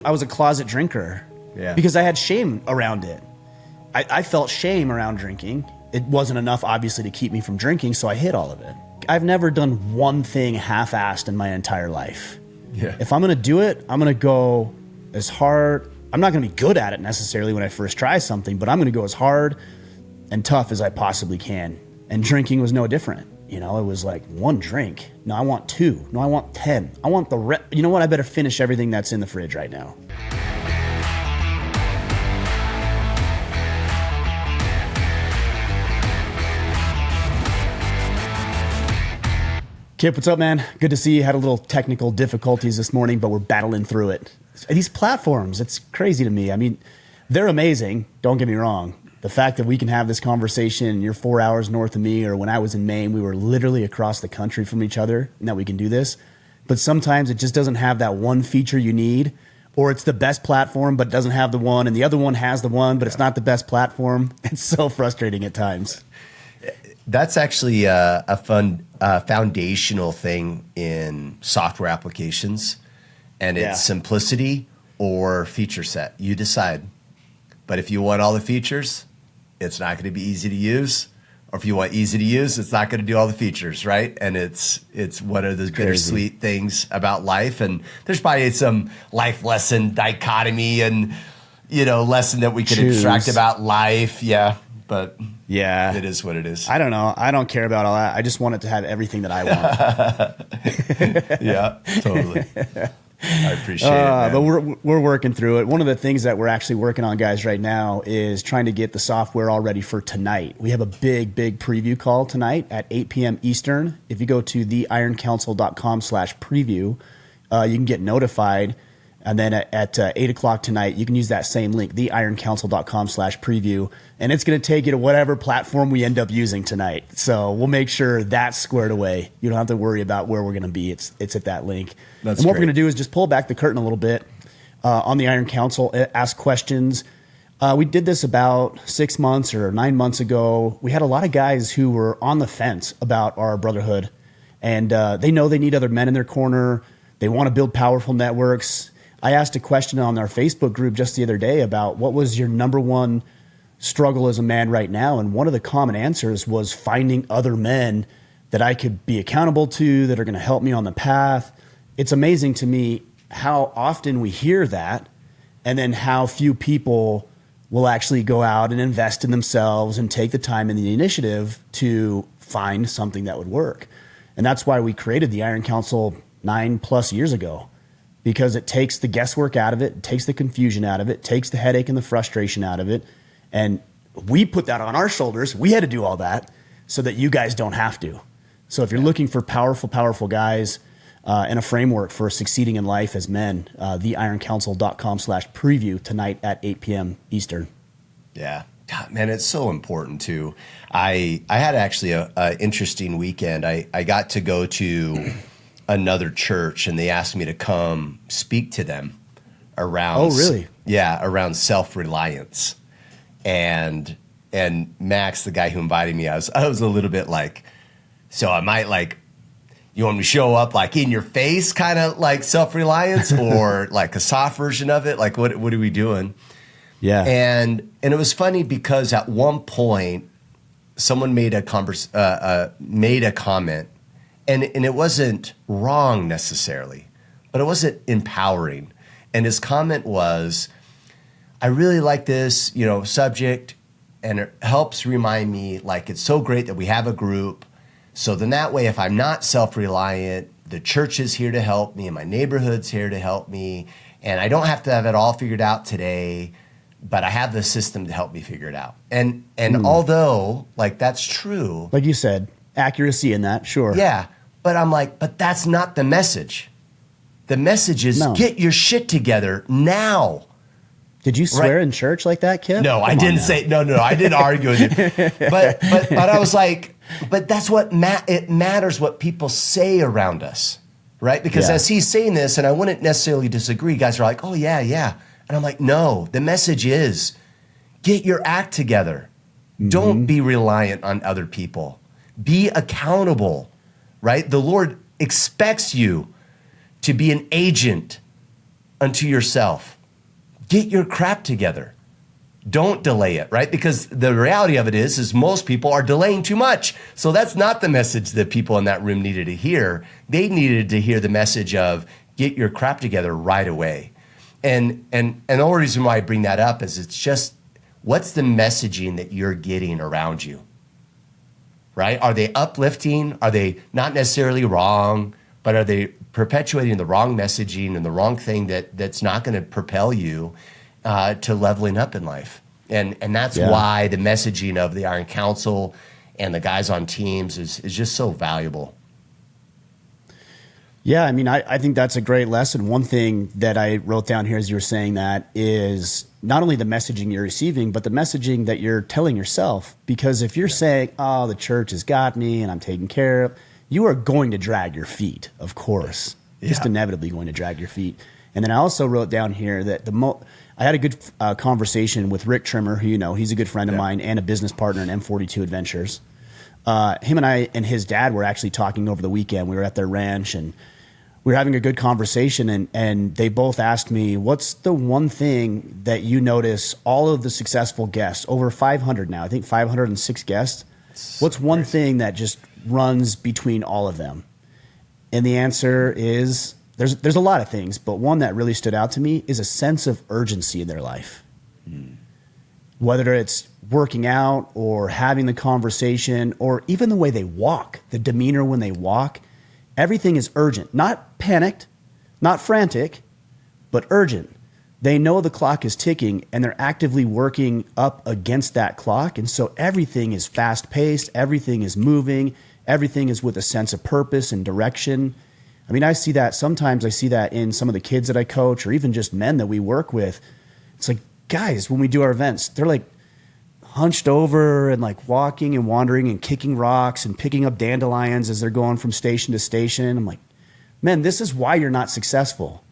I was a closet drinker Yeah. because I had shame around it. I felt shame around drinking. It wasn't enough, obviously, to keep me from drinking, so I hid all of it. I've never done one thing half-assed in my entire life. Yeah. If I'm going to do it, I'm going to go as hard. I'm not going to be good at it necessarily when I first try something, but I'm going to go as hard and tough as I possibly can. And drinking was no different. You know, it was like one drink. No, I want 2. No, I want 10. I want the you know what? I better finish everything that's in the fridge right now. Kipp, what's up, man? Good to see you. Had a little technical difficulties this morning, but we're battling through it. These platforms, it's crazy to me. I mean, they're amazing. Don't get me wrong. The fact that we can have this conversation, you're 4 hours north of me, or when I was in Maine, we were literally across the country from each other, and that we can do this. But sometimes it just doesn't have that one feature you need, or it's the best platform, but doesn't have the one, and the other one has the one, but it's not the best platform. It's so frustrating at times. That's actually a fun foundational thing in software applications, and it's simplicity or feature set. You decide. But if you want all the features, it's not going to be easy to use. Or if you want easy to use, it's not going to do all the features, right? And it's what are the bittersweet things about life. And there's probably some life lesson dichotomy and, you know, lesson that we could extract about life. Yeah. But yeah, it is what it is. I don't know. I don't care about all that. I just want it to have everything that I want. Yeah, totally. I appreciate it, man. But we're working through it. One of the things that we're actually working on, guys, right now is trying to get the software all ready for tonight. We have a big preview call tonight at 8 p.m. Eastern. If you go to theironcouncil.com/preview, you can get notified. And then at 8 o'clock tonight, you can use that same link, theironcouncil.com/preview, and it's going to take you to whatever platform we end up using tonight. So we'll make sure that's squared away. You don't have to worry about where we're going to be. It's at that link. And what we're going to do is just pull back the curtain a little bit on the Iron Council, ask questions. We did this about 6 months or 9 months ago. We had a lot of guys who were on the fence about our brotherhood, and they know they need other men in their corner. They want to build powerful networks. I asked a question on our Facebook group just the other day about what was your number one struggle as a man right now. And one of the common answers was finding other men that I could be accountable to, that are going to help me on the path. It's amazing to me how often we hear that and then how few people will actually go out and invest in themselves and take the time and the initiative to find something that would work. And that's why we created the Iron Council 9+ years ago. Because it takes the guesswork out of it, it takes the confusion out of it, takes the headache and the frustration out of it. And we put that on our shoulders. We had to do all that so that you guys don't have to. So if you're looking for powerful guys and a framework for succeeding in life as men, theironcouncil.com/preview tonight at 8 p.m. Eastern. Yeah. God, man, it's so important too. I had actually a interesting weekend. I got to go to another church, and they asked me to come speak to them around. Oh, really? Yeah, around self-reliance. And Max, the guy who invited me, I was a little bit like, so I might like, you want me to show up like in your face, kind of like self-reliance, or like a soft version of it? Like, what are we doing? Yeah. And it was funny because at one point, someone made a comment. And it wasn't wrong necessarily, but it wasn't empowering. And his comment was, I really like this, subject, and it helps remind me, like, it's so great that we have a group. So then that way, if I'm not self-reliant, the church is here to help me, and my neighborhood's here to help me, and I don't have to have it all figured out today, but I have the system to help me figure it out. And although, like, that's true. Like you said, accuracy in that, sure. Yeah. But I'm like, but that's not the message. The message is get your shit together now. Did you swear in church like that, Kipp? No, I didn't say, no, I didn't argue with you. But I was like, but that's what it matters what people say around us, right? Because as he's saying this, and I wouldn't necessarily disagree, guys are like, oh, yeah. And I'm like, no, the message is get your act together. Mm-hmm. Don't be reliant on other people. Be accountable. Right? The Lord expects you to be an agent unto yourself. Get your crap together. Don't delay it, right? Because the reality of it is most people are delaying too much. So that's not the message that people in that room needed to hear. They needed to hear the message of get your crap together right away. And the only reason why I bring that up is it's just, what's the messaging that you're getting around you, right? Are they uplifting? Are they not necessarily wrong, but are they perpetuating the wrong messaging and the wrong thing that's not going to propel you to leveling up in life? And that's why the messaging of the Iron Council and the guys on teams is just so valuable. Yeah, I mean, I think that's a great lesson. One thing that I wrote down here as you were saying that is not only the messaging you're receiving, but the messaging that you're telling yourself. Because if you're saying, oh, the church has got me and I'm taken care of, you are going to drag your feet, of course. Just inevitably going to drag your feet. And then I also wrote down here that I had a good conversation with Rick Trimmer, who, you know, he's a good friend of mine and a business partner in M42 Adventures. Him and I and his dad were actually talking over the weekend. We were at their ranch and we were having a good conversation, and they both asked me, what's the one thing that you notice all of the successful guests, over 500 now, I think 506 guests, what's one thing that just runs between all of them? And the answer is there's a lot of things, but one that really stood out to me is a sense of urgency in their life. Whether it's working out or having the conversation or even the way they walk, the demeanor when they walk, everything is urgent, not panicked, not frantic, but urgent. They know the clock is ticking and they're actively working up against that clock. And so everything is fast paced. Everything is moving. Everything is with a sense of purpose and direction. I mean, I see that sometimes. I see that in some of the kids that I coach or even just men that we work with. It's like, guys, when we do our events, they're like hunched over and like walking and wandering and kicking rocks and picking up dandelions as they're going from station to station. I'm like, man, this is why you're not successful.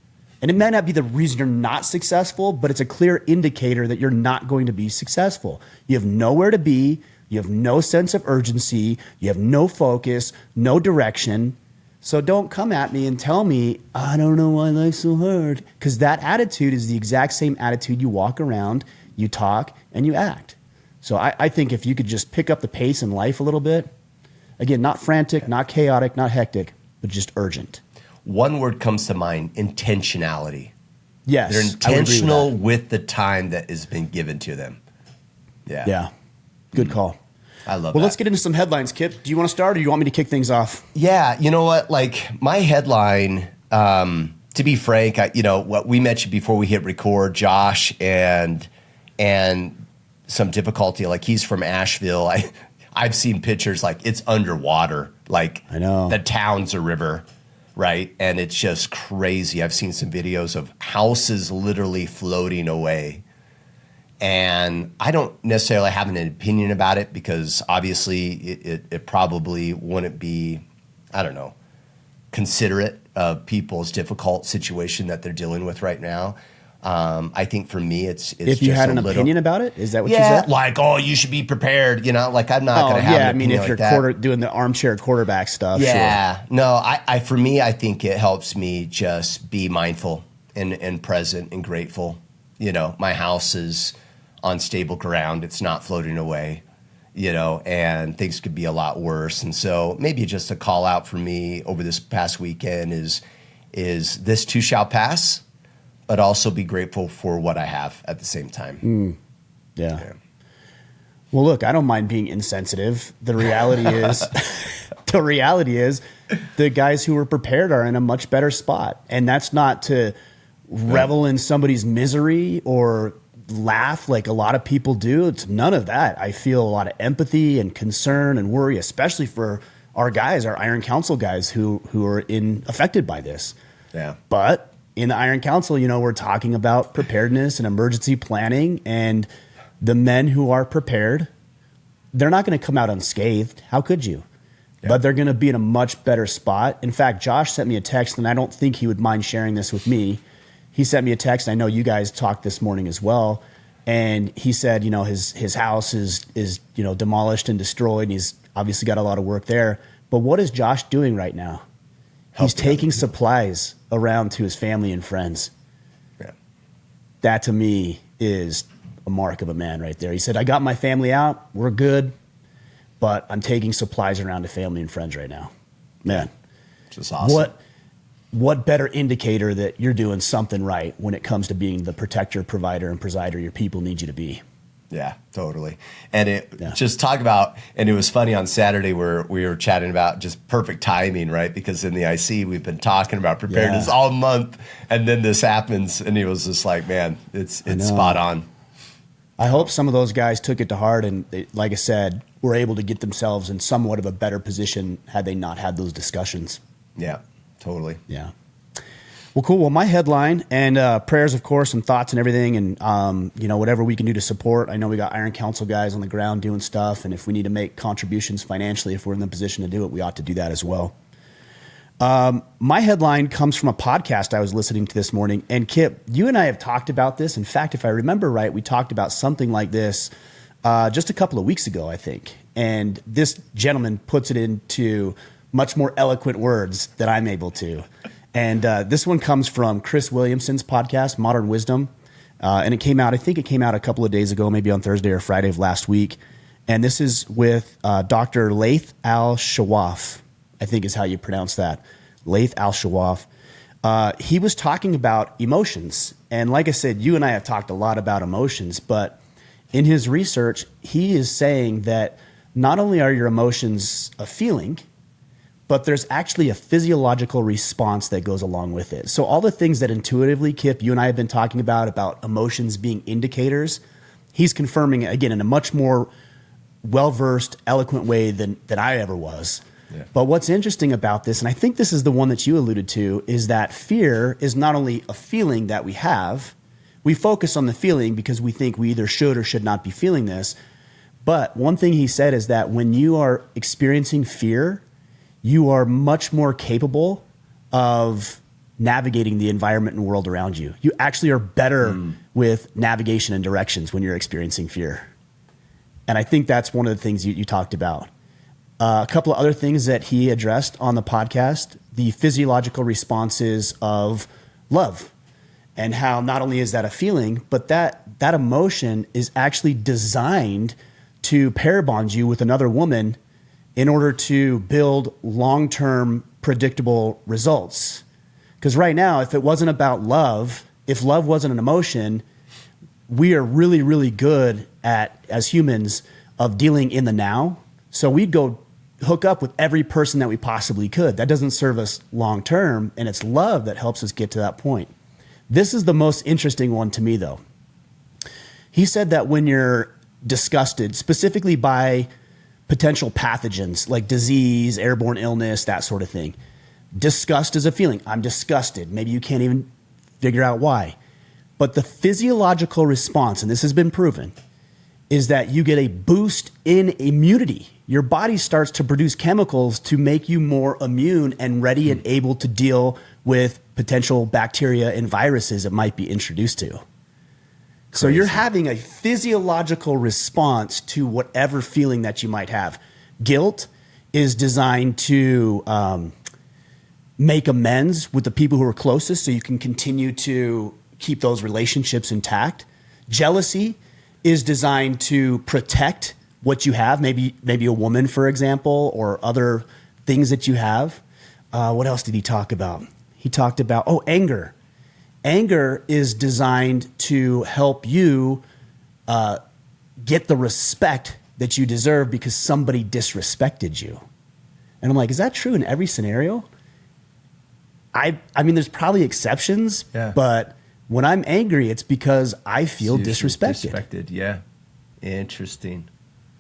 And it may not be the reason you're not successful, but it's a clear indicator that you're not going to be successful. You have nowhere to be. You have no sense of urgency. You have no focus, no direction. So don't come at me and tell me, I don't know why life's so hard. Because that attitude is the exact same attitude you walk around, you talk, and you act. So I think if you could just pick up the pace in life a little bit, again, not frantic, not chaotic, not hectic, but just urgent. One word comes to mind, intentionality. Yes. They're intentional with the time that has been given to them. Yeah. Good call. I love that. Well, let's get into some headlines, Kip. Do you want to start or do you want me to kick things off? Yeah, you know what? Like my headline, to be frank, what we mentioned before we hit record, Josh and some difficulty. Like he's from Asheville. I've seen pictures like it's underwater. Like I know the town's a river, right? And it's just crazy. I've seen some videos of houses literally floating away. And I don't necessarily have an opinion about it because obviously it probably wouldn't be, I don't know, considerate of people's difficult situation that they're dealing with right now. I think for me, it's if you just had an opinion about it, is that what you said? Like, oh, you should be prepared. Like I'm not going to have an opinion if like you're that. doing the armchair quarterback stuff. Yeah, sure. No, for me, I think it helps me just be mindful and present and grateful. My house is on stable ground. It's not floating away, and things could be a lot worse. And so maybe just a call out for me over this past weekend is this too shall pass, but also be grateful for what I have at the same time. Yeah. Well, look, I don't mind being insensitive. The reality is the guys who are prepared are in a much better spot. And that's not to revel in somebody's misery or laugh like a lot of people do. It's none of that. I feel a lot of empathy and concern and worry, especially for our guys, our Iron Council guys who are affected by this. Yeah. But in the Iron Council, we're talking about preparedness and emergency planning, and the men who are prepared, they're not going to come out unscathed. How could you? Yeah. But they're going to be in a much better spot. In fact, Josh sent me a text, and I don't think he would mind sharing this with me. He sent me a text. I know you guys talked this morning as well. And he said, his house is demolished and destroyed. And he's obviously got a lot of work there. But what is Josh doing right now? He's taking supplies around to his family and friends. That to me is a mark of a man right there. He said, I got my family out. We're good. But I'm taking supplies around to family and friends right now. Man. Just awesome. What better indicator that you're doing something right when it comes to being the protector, provider, and presider your people need you to be? Yeah, totally. And just talk about, and it was funny on Saturday where we were chatting about just perfect timing, right? Because in the IC, we've been talking about preparedness all month, and then this happens, and he was just like, man, it's spot on. I hope some of those guys took it to heart and, like I said, were able to get themselves in somewhat of a better position had they not had those discussions. Yeah, totally. Yeah. Well, cool. Well, my headline and prayers, of course, and thoughts and everything, and whatever we can do to support. I know we got Iron Council guys on the ground doing stuff, and if we need to make contributions financially, if we're in the position to do it, we ought to do that as well. My headline comes from a podcast I was listening to this morning, and Kipp, you and I have talked about this. In fact, if I remember right, we talked about something like this just a couple of weeks ago, I think. And this gentleman puts it into much more eloquent words than I'm able to. And this one comes from Chris Williamson's podcast, Modern Wisdom. And it came out a couple of days ago, maybe on Thursday or Friday of last week. And this is with Dr. Laith Al-Shawaf, I think is how you pronounce that. Laith Al-Shawaf. He was talking about emotions. And like I said, you and I have talked a lot about emotions, but in his research, he is saying that not only are your emotions a feeling, but there's actually a physiological response that goes along with it. So all the things that intuitively, Kipp, you and I have been talking about emotions being indicators, he's confirming it, again, in a much more well-versed, eloquent way than I ever was. Yeah. But what's interesting about this, and I think this is the one that you alluded to, is that fear is not only a feeling that we have. We focus on the feeling because we think we either should or should not be feeling this. But one thing he said is that when you are experiencing fear, you are much more capable of navigating the environment and world around you. You actually are better with navigation and directions when you're experiencing fear. And I think that's one of the things you talked about. A couple of other things that he addressed on the podcast, the physiological responses of love, and how not only is that a feeling, but that emotion is actually designed to pair bond you with another woman in order to build long-term predictable results. Because right now, if it wasn't about love, if love wasn't an emotion, we are really, really good at, as humans, of dealing in the now. So we'd go hook up with every person that we possibly could. That doesn't serve us long-term, and it's love that helps us get to that point. This is the most interesting one to me, though. He said that when you're disgusted, specifically by potential pathogens like disease, airborne illness, that sort of thing. Disgust is a feeling. I'm disgusted. Maybe you can't even figure out why. But the physiological response, and this has been proven, is that you get a boost in immunity. Your body starts to produce chemicals to make you more immune and ready and able to deal with potential bacteria and viruses it might be introduced to. So you're having a physiological response to whatever feeling that you might have. Guilt is designed to make amends with the people who are closest so you can continue to keep those relationships intact. Jealousy is designed to protect what you have, maybe a woman, for example, or other things that you have. What else did he talk about? He talked about, anger. Anger is designed to help you get the respect that you deserve because somebody disrespected you. And I'm like, is that true in every scenario? I mean, there's probably exceptions, but when I'm angry, it's because I feel disrespected. Yeah. Interesting.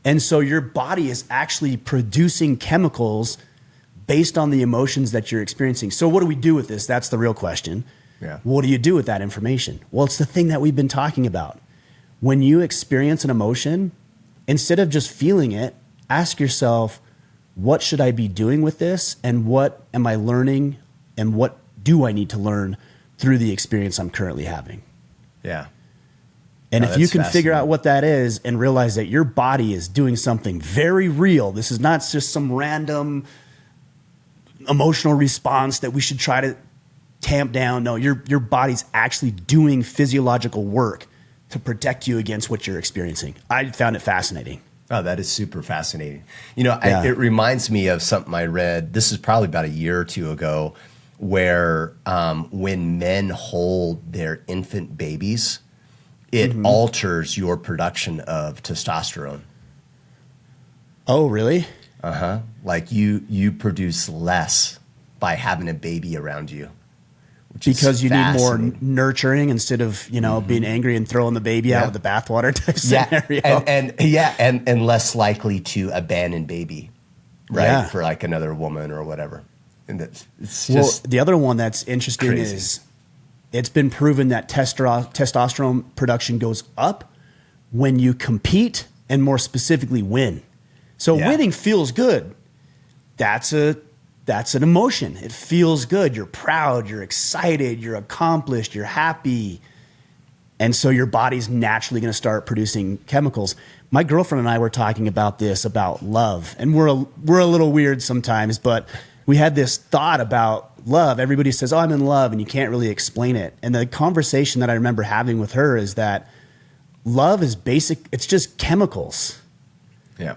And so your body is actually producing chemicals based on the emotions that you're experiencing. So what do we do with this? That's the real question. Yeah. What do you do with that information? Well, it's the thing that we've been talking about. When you experience an emotion, instead of just feeling it, ask yourself, what should I be doing with this? And what am I learning? And what do I need to learn through the experience I'm currently having? Yeah. And if you can figure out what that is and realize that your body is doing something very real, this is not just some random emotional response that we should try to tamp down. No, your body's actually doing physiological work to protect you against what you're experiencing. I found it fascinating. Oh, that is super fascinating. It reminds me of something I read. This is probably about a year or two ago, where when men hold their infant babies, it alters your production of testosterone. Oh, really? Uh-huh. Like you produce less by having a baby around you. Because you need more nurturing instead of, being angry and throwing the baby out with the bathwater type scenario. And less likely to abandon baby, right? For like another woman or whatever. And it's just the other one that's interesting is it's been proven that testosterone production goes up when you compete and more specifically win. So winning feels good. That's an emotion. It feels good. You're proud, you're excited, you're accomplished, you're happy. And so your body's naturally going to start producing chemicals. My girlfriend and I were talking about this, about love. And we're a little weird sometimes, but we had this thought about love. Everybody says, oh, I'm in love, and you can't really explain it. And the conversation that I remember having with her is that love is basic. It's just chemicals. Yeah.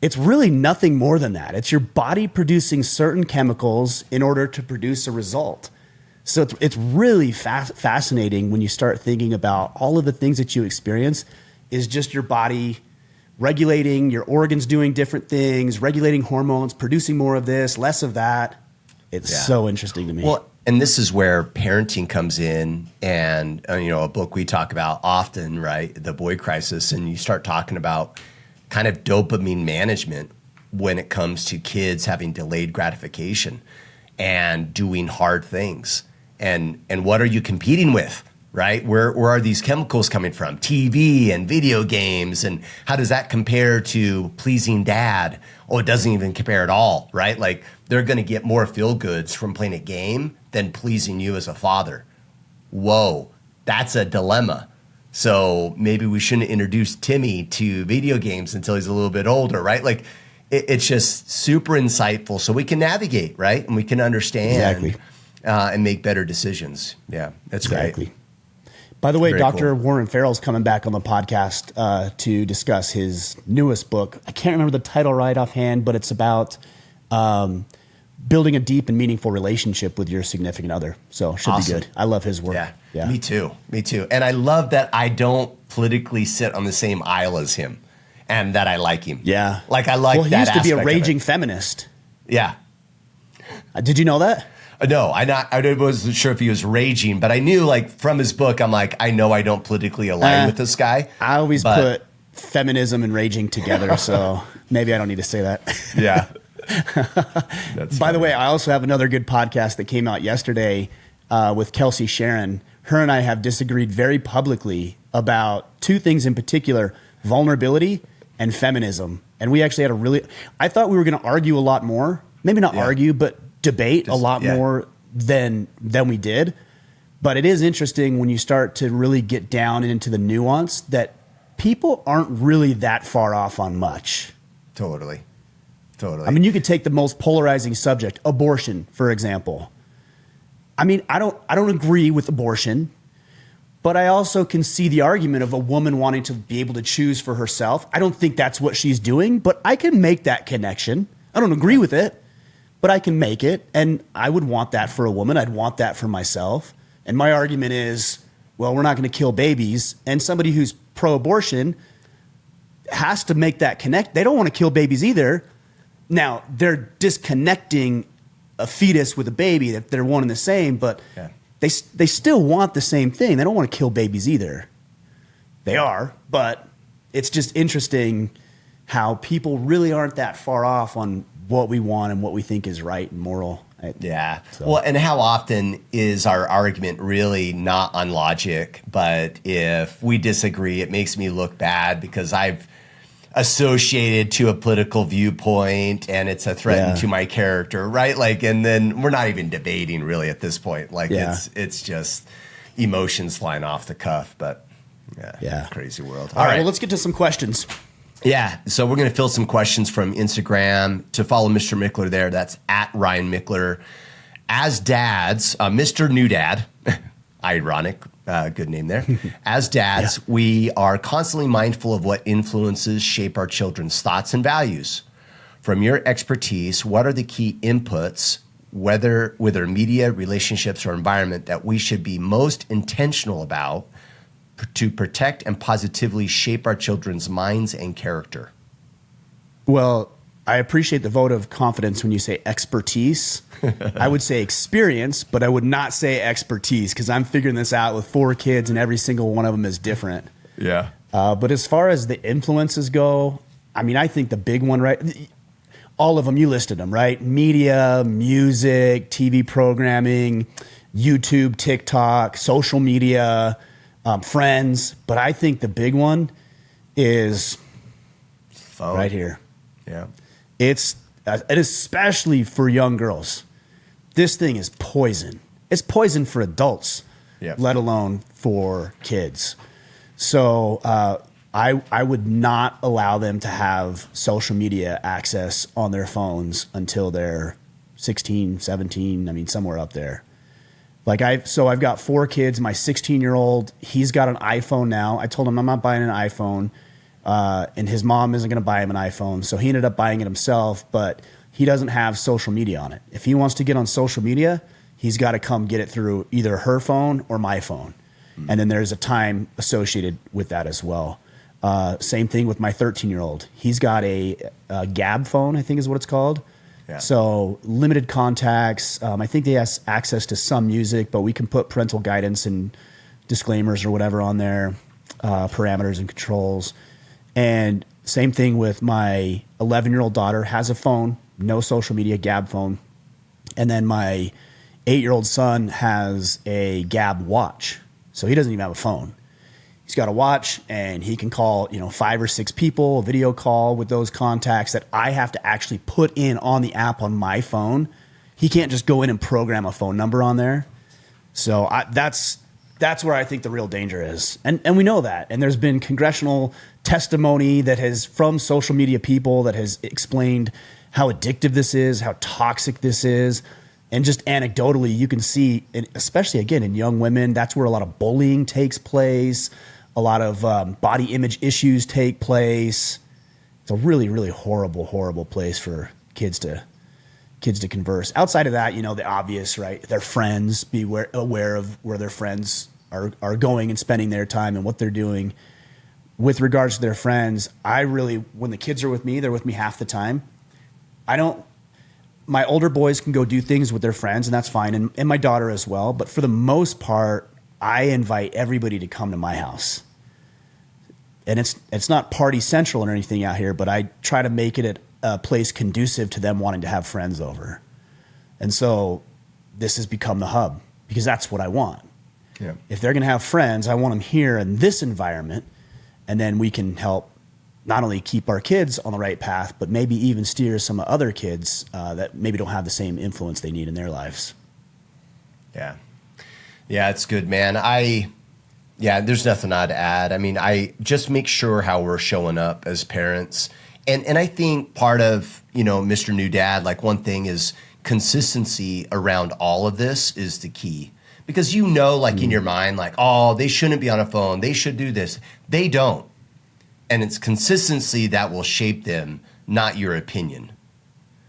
It's really nothing more than that. It's your body producing certain chemicals in order to produce a result. So it's really fascinating when you start thinking about all of the things that you experience is just your body regulating, your organs doing different things, regulating hormones, producing more of this, less of that. It's so interesting to me. Well, and this is where parenting comes in, and a book we talk about often, right? The Boy Crisis, and you start talking about kind of dopamine management when it comes to kids having delayed gratification and doing hard things. And what are you competing with, right? Where are these chemicals coming from? TV and video games, and how does that compare to pleasing dad? Oh, it doesn't even compare at all, right? Like they're going to get more feel goods from playing a game than pleasing you as a father. Whoa, that's a dilemma. So maybe we shouldn't introduce Timmy to video games until he's a little bit older, right? Like it's just super insightful, so we can navigate, right? And we can understand and make better decisions. Yeah, that's great. By the way, Dr. Warren Farrell's coming back on the podcast to discuss his newest book. I can't remember the title right offhand, but it's about building a deep and meaningful relationship with your significant other. So should be good. I love his work. Yeah. Me too. And I love that I don't politically sit on the same aisle as him and that I like him. Yeah. Like I like that. Well, he used to be a raging feminist. Yeah. Did you know that? No, I wasn't sure if he was raging, but I knew, like, from his book, I'm like, I know I don't politically align with this guy. I always put feminism and raging together, so maybe I don't need to say that. Yeah. By the way, I also have another good podcast that came out yesterday with Kelsey Sharon. Her and I have disagreed very publicly about two things in particular, vulnerability and feminism. And we actually had I thought we were going to argue a lot more. Maybe not argue, but debate a lot more than we did. But it is interesting when you start to really get down into the nuance that people aren't really that far off on much. Totally. I mean, you could take the most polarizing subject, abortion, for example. I mean, I don't agree with abortion, but I also can see the argument of a woman wanting to be able to choose for herself. I don't think that's what she's doing, but I can make that connection. I don't agree with it, but I can make it, and I would want that for a woman. I'd want that for myself. And my argument is, well, we're not going to kill babies, and somebody who's pro-abortion has to make that connect. They don't want to kill babies either. Now, they're disconnecting a fetus with a baby, that they're one and the same, but they still want the same thing. They don't want to kill babies either. They are, but it's just interesting how people really aren't that far off on what we want and what we think is right and moral. Well, and how often is our argument really not on logic, but if we disagree, it makes me look bad because I've associated to a political viewpoint and it's a threat to my character, right? Like, and then we're not even debating really at this point. Like it's just emotions flying off the cuff, but crazy world. All right, well, let's get to some questions. Yeah, so we're going to fill some questions from Instagram. To follow Mr. Michler there, that's at Ryan Michler. as dads, Mr. New Dad, ironic, good name there. As dads, we are constantly mindful of what influences shape our children's thoughts and values. From your expertise, what are the key inputs, whether media, relationships, or environment, that we should be most intentional about to protect and positively shape our children's minds and character? Well, I appreciate the vote of confidence when you say expertise. I would say experience, but I would not say expertise, because I'm figuring this out with 4 kids and every single one of them is different. Yeah. But as far as the influences go, I mean, I think the big one, right? All of them, you listed them, right? Media, music, TV programming, YouTube, TikTok, social media, friends. But I think the big one is Phone. right here. Yeah. It's especially for young girls. This thing is poison. It's poison for adults, let alone for kids. So I would not allow them to have social media access on their phones until they're 16, 17, I mean, somewhere up there. So I've got 4 kids. My 16-year-old, he's got an iPhone now. I told him I'm not buying an iPhone. And his mom isn't going to buy him an iPhone. So he ended up buying it himself, but he doesn't have social media on it. If he wants to get on social media, he's got to come get it through either her phone or my phone. And then there's a time associated with that as well. Same thing with my 13-year-old. He's got a Gab phone, I think is what it's called. Yeah. So limited contacts. I think he has access to some music, but we can put parental guidance and disclaimers or whatever on there, parameters and controls. And same thing with my 11-year-old daughter, has a phone, no social media, Gab phone. And then my 8-year-old son has a Gab watch. So he doesn't even have a phone. He's got a watch, and he can call, 5 or 6 people, a video call with those contacts that I have to actually put in on the app on my phone. He can't just go in and program a phone number on there. So that's where I think the real danger is. And we know that. And there's been congressional testimony that has, from social media people, that has explained how addictive this is, how toxic this is. And just anecdotally, you can see, especially again in young women, that's where a lot of bullying takes place. A lot of body image issues take place. It's a really, really horrible, horrible place for kids to converse. Outside of that, the obvious, right? Their friends, be aware of where their friends are going and spending their time and what they're doing. With regards to their friends, when the kids are with me, they're with me half the time. My older boys can go do things with their friends, and that's fine, and my daughter as well. But for the most part, I invite everybody to come to my house. And it's not party central or anything out here, but I try to make it a place conducive to them wanting to have friends over. And so this has become the hub, because that's what I want. Yeah. If they're going to have friends, I want them here in this environment, and then we can help not only keep our kids on the right path, but maybe even steer some other kids that maybe don't have the same influence they need in their lives. Yeah. Yeah, it's good, man. There's nothing I'd add. I mean, I just make sure how we're showing up as parents. And I think part of, Mr. New Dad, like one thing is consistency around all of this is the key. Because in your mind, like, oh, they shouldn't be on a phone. They should do this. They don't. And it's consistency that will shape them, not your opinion.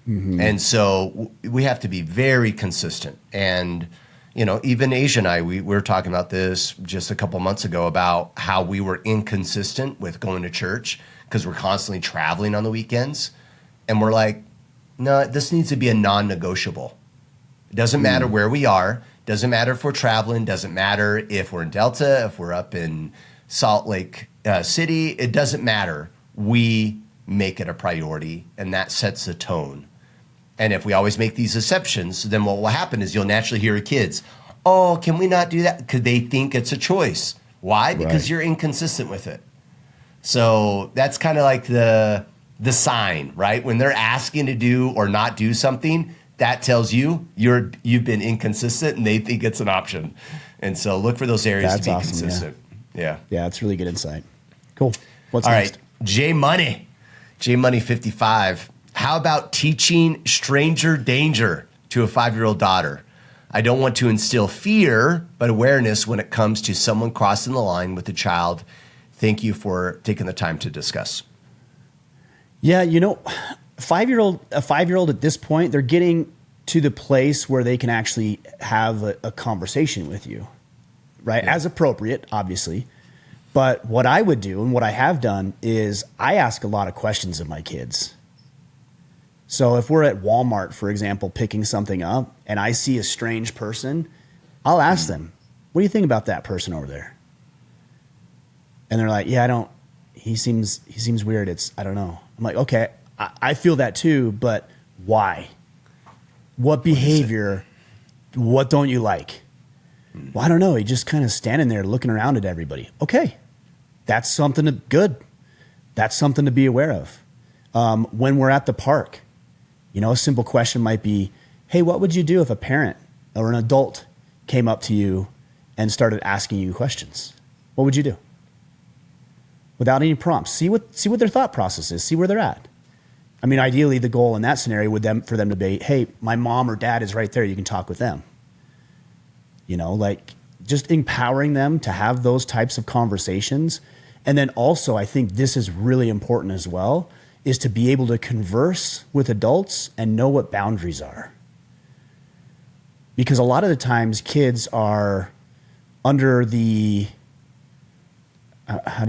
Mm-hmm. And so we have to be very consistent. And, even Asia and I, we were talking about this just a couple months ago about how we were inconsistent with going to church because we're constantly traveling on the weekends. And we're like, no, this needs to be a non-negotiable. It doesn't matter where we are. Doesn't matter if we're traveling. Doesn't matter if we're in Delta, if we're up in Salt Lake City. It doesn't matter. We make it a priority, and that sets the tone. And if we always make these exceptions, then what will happen is you'll naturally hear kids, oh, can we not do that? Because they think it's a choice. Why? Because you're inconsistent with it. So that's kind of like the sign, right? When they're asking to do or not do something, that tells you've been inconsistent, and they think it's an option. And so look for those areas to be awesome, consistent. Yeah. Yeah, it's really good insight. Cool. What's All next? Right, J Money 55. How about teaching stranger danger to a 5-year-old daughter. I don't want to instill fear, but awareness when it comes to someone crossing the line with a child. Thank you for taking the time to discuss. Yeah, a 5-year-old at this point, they're getting to the place where they can actually have a conversation with you, right? Yeah. As appropriate, obviously. But what I would do and what I have done is I ask a lot of questions of my kids. So if we're at Walmart, for example, picking something up and I see a strange person, I'll ask them, what do you think about that person over there? And they're like, yeah, he seems weird. I don't know. I'm like, okay, I feel that too, but why? What behavior? What don't you like? Well, I don't know. He just kind of standing there looking around at everybody. Okay. That's something good. That's something to be aware of. When we're at the park, a simple question might be, hey, what would you do if a parent or an adult came up to you and started asking you questions? What would you do? Without any prompts. See what their thought process is. See where they're at. I mean, ideally, the goal in that scenario would for them to be, hey, my mom or dad is right there. You can talk with them. Just empowering them to have those types of conversations. And then also, I think this is really important as well, is to be able to converse with adults and know what boundaries are. Because a lot of the times kids are under the, how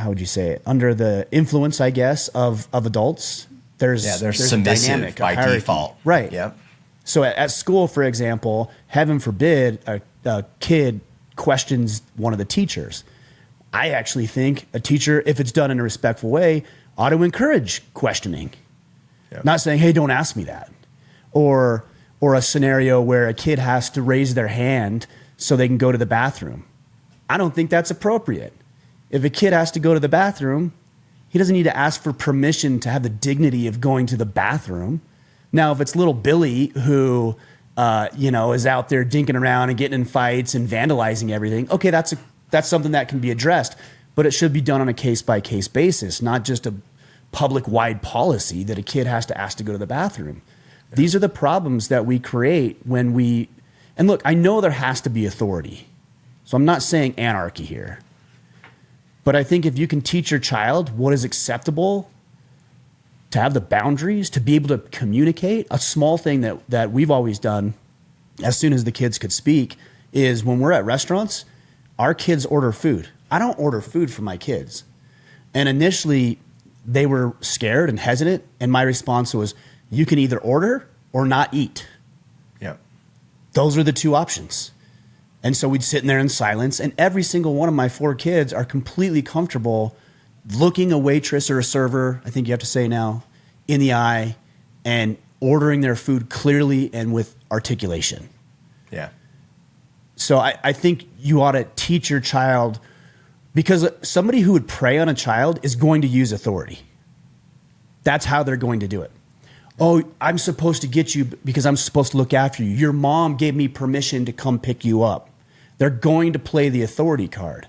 would you say it? Under the influence, I guess, of adults. There's submissive dynamic, by default. Right. Yep. So at school, for example, heaven forbid a kid questions one of the teachers. I actually think a teacher, if it's done in a respectful way, ought to encourage questioning. Yep. Not saying, hey, don't ask me that. Or a scenario where a kid has to raise their hand so they can go to the bathroom. I don't think that's appropriate. If a kid has to go to the bathroom, he doesn't need to ask for permission to have the dignity of going to the bathroom. Now, if it's little Billy who, is out there dinking around and getting in fights and vandalizing everything, okay, that's something that can be addressed, but it should be done on a case-by-case basis, not just a public-wide policy that a kid has to ask to go to the bathroom. Yeah. These are the problems that we create when we, and look, I know there has to be authority, so I'm not saying anarchy here, but I think if you can teach your child what is acceptable, to have the boundaries, to be able to communicate, a small thing that we've always done as soon as the kids could speak is when we're at restaurants, our kids order food. I don't order food for my kids. And initially, they were scared and hesitant, and my response was, you can either order or not eat. Yeah. Those are the two options. And so we'd sit in there in silence, and every single one of my 4 kids are completely comfortable looking a waitress or a server, I think you have to say now, in the eye and ordering their food clearly and with articulation. Yeah. So I think you ought to teach your child, because somebody who would prey on a child is going to use authority. That's how they're going to do it. Oh, I'm supposed to get you because I'm supposed to look after you. Your mom gave me permission to come pick you up. They're going to play the authority card.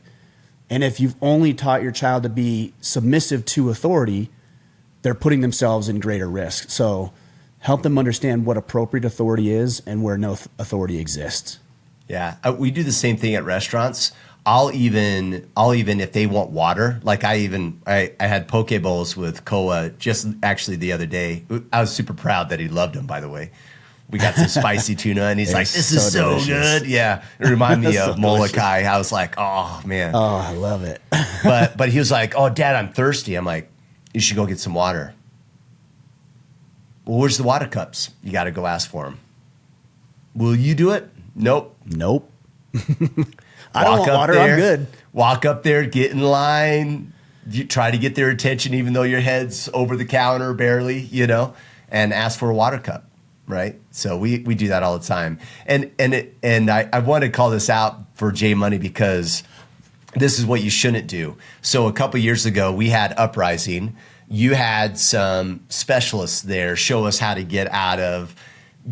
And if you've only taught your child to be submissive to authority, they're putting themselves in greater risk. So help them understand what appropriate authority is and where no authority exists. Yeah, we do the same thing at restaurants. I'll even if they want water, like I had poke bowls with Koa just actually the other day. I was super proud that he loved them, by the way. We got some spicy tuna, and he's like, "This is so good." Yeah, it reminded me of Molokai. I was like, "Oh man, oh, I love it." but he was like, "Oh, Dad, I'm thirsty." I'm like, "You should go get some water." Well, where's the water cups? You got to go ask for them. Will you do it? Nope. I don't want water. There, I'm good. Walk up there, get in line. You try to get their attention, even though your head's over the counter barely, and ask for a water cup. Right, so we do that all the time, and I want to call this out for J Money because this is what you shouldn't do. So a couple years ago, we had Uprising. You had some specialists there show us how to get out of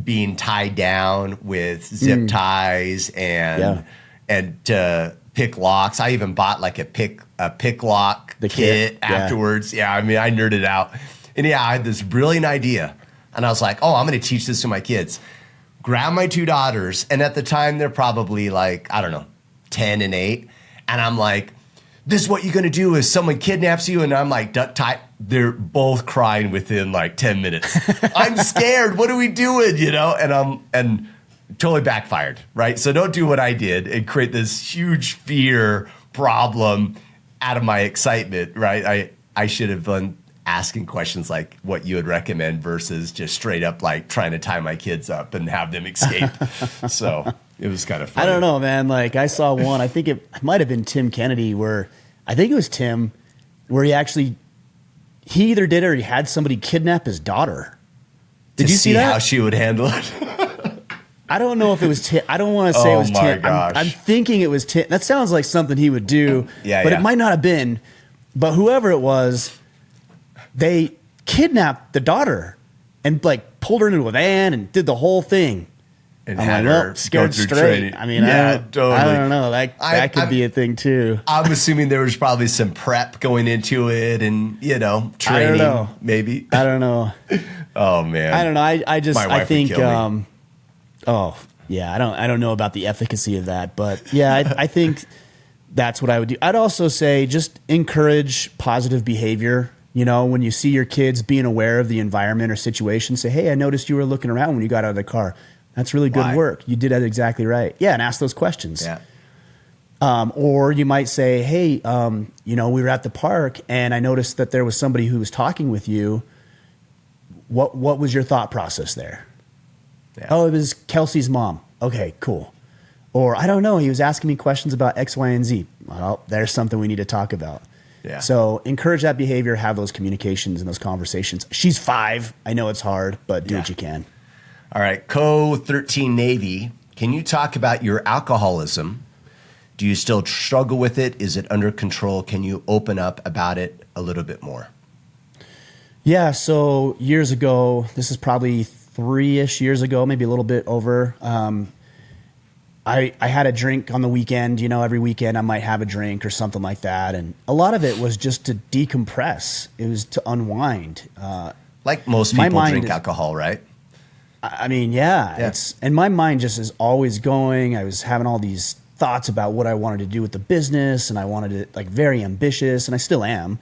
being tied down with zip ties and to pick locks. I even bought like a pick lock kit afterwards. Yeah, I mean I nerded out, and I had this brilliant idea. And I was like, oh, I'm going to teach this to my kids. grab my two daughters, and at the time they're probably like, I don't know, 10 and 8. And I'm like, this is what you're going to do if someone kidnaps you. And I'm like, duck tight. They're both crying within like 10 minutes. I'm scared. What are we doing? You know, and totally backfired. Right. So don't do what I did and create this huge fear problem out of my excitement. Right. I should have been asking questions like what you would recommend versus just straight up like trying to tie my kids up and have them escape. So it was kind of funny. I don't know, man. Like I saw one, I think it might have been Tim Kennedy where I think it was Tim where he either did it or he had somebody kidnap his daughter. Did you see that? How she would handle it? I don't know if it was Tim. I don't want to say it was Tim. Gosh. I'm thinking it was Tim. That sounds like something he would do, but it might not have been. But whoever it was, they kidnapped the daughter and like pulled her into a van and did the whole thing. And had her scared go through straight. training. I mean, totally. I don't know. That could be a thing too. I'm assuming there was probably some prep going into it, and training. I don't know. Maybe. I don't know. Oh man. I don't know. I think. I don't know about the efficacy of that, but yeah, I think that's what I would do. I'd also say just encourage positive behavior. You know, when you see your kids being aware of the environment or situation, say, "Hey, I noticed you were looking around when you got out of the car. That's really good work. You did that exactly right." Yeah, and ask those questions. Yeah. Or you might say, "Hey, we were at the park and I noticed that there was somebody who was talking with you. What was your thought process there?" Yeah. "Oh, it was Kelsey's mom." "Okay, cool." Or, "I don't know. He was asking me questions about X, Y, and Z." "Well, there's something we need to talk about." Yeah. So encourage that behavior, have those communications and those conversations. She's 5. I know it's hard, but do what you can. All right. Co-13 Navy, can you talk about your alcoholism? Do you still struggle with it? Is it under control? Can you open up about it a little bit more? Yeah. So years ago, this is probably 3-ish years ago, maybe a little bit over. I had a drink on the weekend. Every weekend I might have a drink or something like that. And a lot of it was just to decompress. It was to unwind. Like most people drink alcohol, right? I mean, yeah. And my mind just is always going. I was having all these thoughts about what I wanted to do with the business, and I wanted it like very ambitious, and I still am.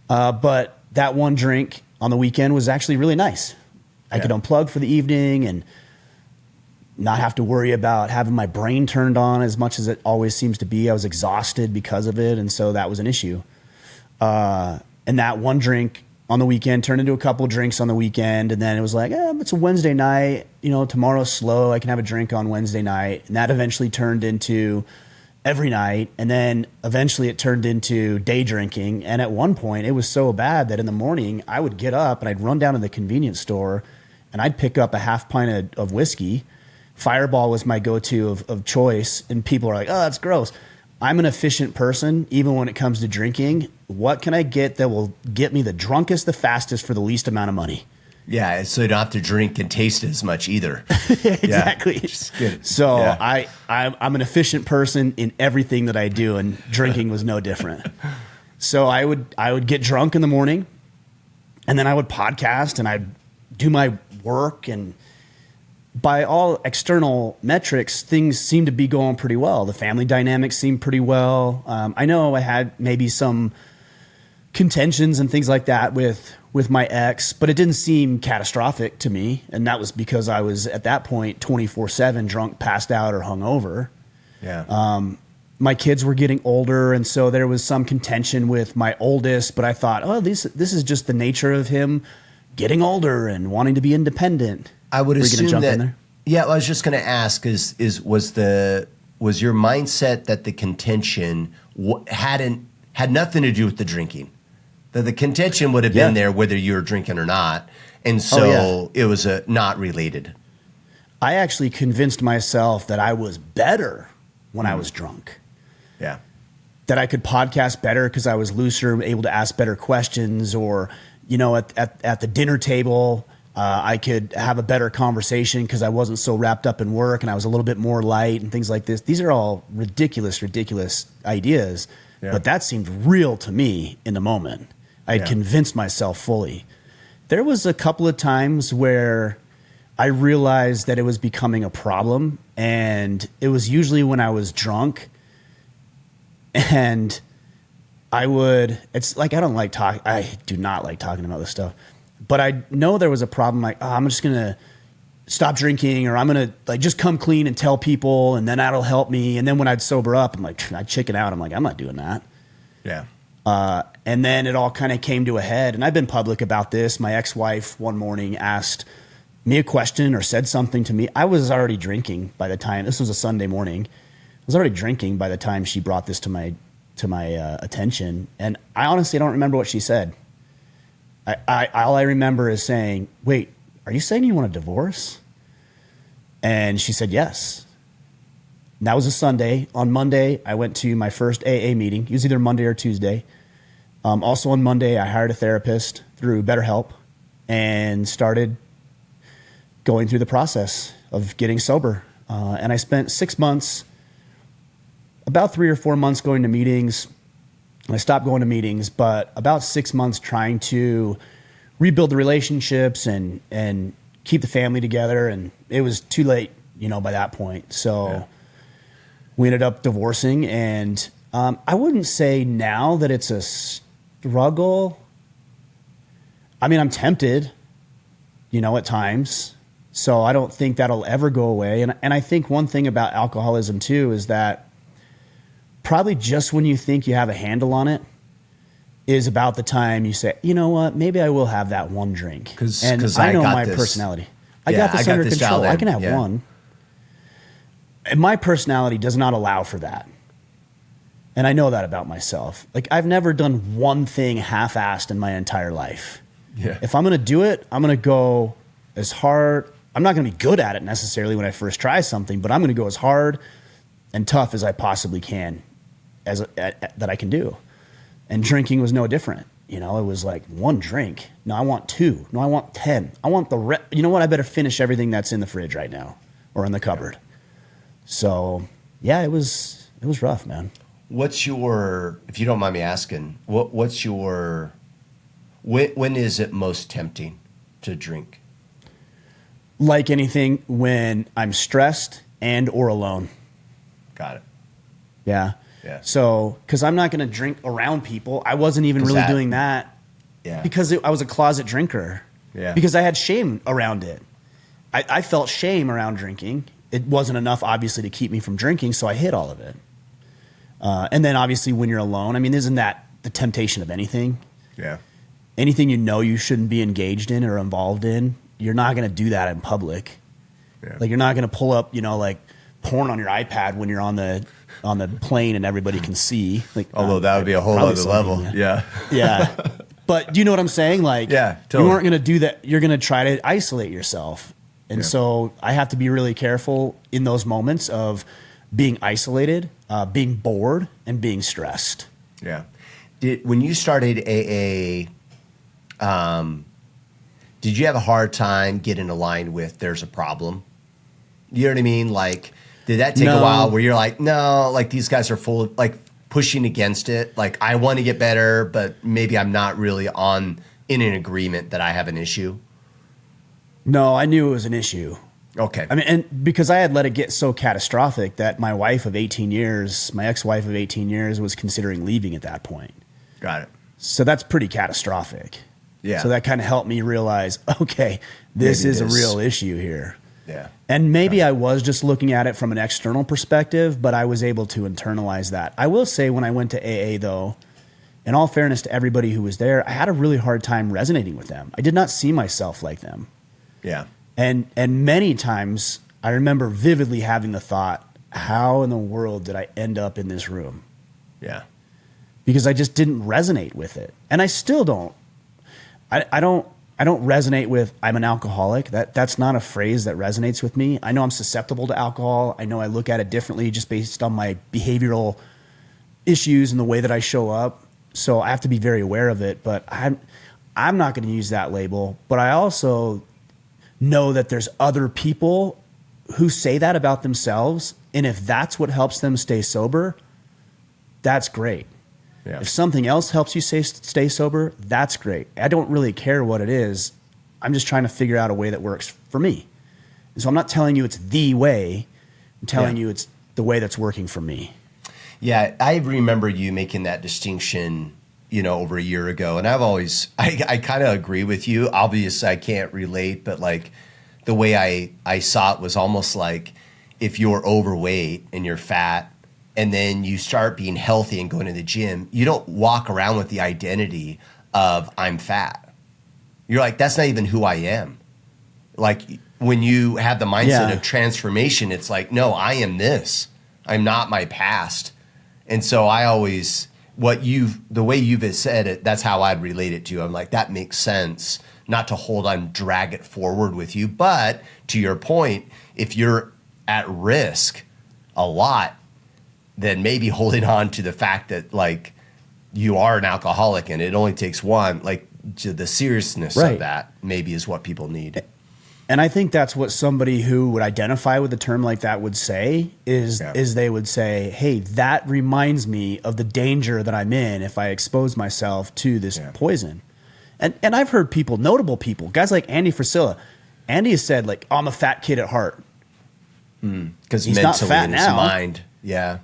But that one drink on the weekend was actually really nice. I could unplug for the evening and not have to worry about having my brain turned on as much as it always seems to be. I was exhausted because of it, and so that was an issue. And that one drink on the weekend turned into a couple of drinks on the weekend, and then it was like, it's a Wednesday night. Tomorrow's slow. I can have a drink on Wednesday night. And that eventually turned into every night, and then eventually it turned into day drinking. And at one point, it was so bad that in the morning, I would get up and I'd run down to the convenience store, and I'd pick up a half pint of whiskey. Fireball was my go-to of choice, and people are like, "Oh, that's gross." I'm an efficient person, even when it comes to drinking. What can I get that will get me the drunkest, the fastest, for the least amount of money? Yeah, so you don't have to drink and taste as much either. Exactly. Yeah. So I'm an efficient person in everything that I do, and drinking was no different. So I would get drunk in the morning, and then I would podcast, and I'd do my work, and by all external metrics, things seem to be going pretty well. The family dynamics seem pretty well. I know I had maybe some contentions and things like that with my ex, but it didn't seem catastrophic to me. And that was because I was at that point 24/7 drunk, passed out, or hungover. Yeah. My kids were getting older, and so there was some contention with my oldest, but I thought, this is just the nature of him getting older and wanting to be independent. I would assume jump that. In there? Yeah, I was just going to ask: was your mindset that the contention had nothing to do with the drinking? That the contention would have been there whether you were drinking or not, and so it was not related. I actually convinced myself that I was better when I was drunk. Yeah, that I could podcast better because I was looser, able to ask better questions, or at the dinner table. I could have a better conversation because I wasn't so wrapped up in work, and I was a little bit more light and things like this. These are all ridiculous ideas, but that seemed real to me in the moment. I had convinced myself fully. There was a couple of times where I realized that it was becoming a problem, and it was usually when I was drunk, and it's like, I do not like talking about this stuff, but I know there was a problem. Like, oh, I'm just going to stop drinking, or I'm going to like just come clean and tell people, and then that'll help me. And then when I'd sober up, I'm like, I'd chicken out. I'm like, I'm not doing that. Yeah. And then it all kind of came to a head, and I've been public about this. My ex-wife one morning asked me a question or said something to me. I was already drinking by the time, this was a Sunday morning. I was already drinking by the time she brought this to my attention. And I honestly don't remember what she said. All I remember is saying, wait, are you saying you want a divorce? And she said, yes. And that was a Sunday. On Monday, I went to my first AA meeting. It was either Monday or Tuesday. Also on Monday, I hired a therapist through BetterHelp and started going through the process of getting sober. And I spent 6 months, about 3 or 4 months going to meetings. I stopped going to meetings, but about 6 months trying to rebuild the relationships and keep the family together. And it was too late, by that point. So we ended up divorcing. And I wouldn't say now that it's a struggle. I mean, I'm tempted, at times. So I don't think that'll ever go away. And I think one thing about alcoholism too is that probably just when you think you have a handle on it is about the time you say, you know what, maybe I will have that one drink. Because I know my personality. I got this under control. I can have one. And my personality does not allow for that. And I know that about myself. Like, I've never done one thing half-assed in my entire life. Yeah. If I'm going to do it, I'm going to go as hard. I'm not going to be good at it necessarily when I first try something, but I'm going to go as hard and tough as I possibly can that I can do. And drinking was no different. It was like one drink. No, I want 2. No, I want 10. I want you know what? I better finish everything that's in the fridge right now or in the cupboard. So yeah, it was rough, man. What's your, if you don't mind me asking, what's your, when is it most tempting to drink? Like anything, when I'm stressed and or alone. Got it. Yeah. Yeah. So, because I'm not going to drink around people. I wasn't even really doing that. Yeah. Because I was a closet drinker. Yeah. Because I had shame around it. I felt shame around drinking. It wasn't enough, obviously, to keep me from drinking, so I hid all of it. And then, obviously, when you're alone, I mean, isn't that the temptation of anything? Yeah. Anything you shouldn't be engaged in or involved in, you're not going to do that in public. Yeah. Like, you're not going to pull up, like porn on your iPad when you're on the plane and everybody can see. Like, although that would be a whole other level. Yeah. Yeah. But do you know what I'm saying? Like, yeah, totally. You aren't going to do that. You're going to try to isolate yourself. And so I have to be really careful in those moments of being isolated, being bored, and being stressed. Yeah. When you started AA, did you have a hard time getting aligned with there's a problem? You know what I mean? Like, did that take a while where you're like, no, like these guys are full of, like, pushing against it? Like, I want to get better, but maybe I'm not really in an agreement that I have an issue? No, I knew it was an issue. Okay. I mean, and because I had let it get so catastrophic that my wife of 18 years, my ex-wife of 18 years was considering leaving at that point. Got it. So that's pretty catastrophic. Yeah. So that kind of helped me realize, okay, this is a real issue here. Yeah. And maybe I was just looking at it from an external perspective, but I was able to internalize that. I will say when I went to AA, though, in all fairness to everybody who was there, I had a really hard time resonating with them. I did not see myself like them. Yeah. And many times I remember vividly having the thought, how in the world did I end up in this room? Yeah. Because I just didn't resonate with it. And I still don't. I don't resonate with I'm an alcoholic. That's not a phrase that resonates with me. I know I'm susceptible to alcohol. I know I look at it differently just based on my behavioral issues and the way that I show up. So I have to be very aware of it. But I'm not going to use that label. But I also know that there's other people who say that about themselves. And if that's what helps them stay sober, that's great. Yeah. If something else helps you stay sober, that's great. I don't really care what it is. I'm just trying to figure out a way that works for me. So I'm not telling you it's the way. I'm telling you it's the way that's working for me. Yeah, I remember you making that distinction, over a year ago. And I kind of agree with you. Obviously, I can't relate, but like the way I saw it was almost like if you're overweight and you're fat and then you start being healthy and going to the gym, you don't walk around with the identity of I'm fat. You're like, that's not even who I am. Like when you have the mindset of transformation, it's like, no, I am this. I'm not my past. And so the way you've said it, that's how I'd relate it to you. I'm like, that makes sense, not to hold on, drag it forward with you. But to your point, if you're at risk a lot, then maybe holding on to the fact that like you are an alcoholic and it only takes one, like to the seriousness of that maybe is what people need. And I think that's what somebody who would identify with a term like that would say is they would say, hey, that reminds me of the danger that I'm in if I expose myself to this poison. And I've heard people, notable people, guys like Andy Frisella. Andy has said, like, oh, I'm a fat kid at heart. Because he's mentally not fat in his now, mind. Yeah.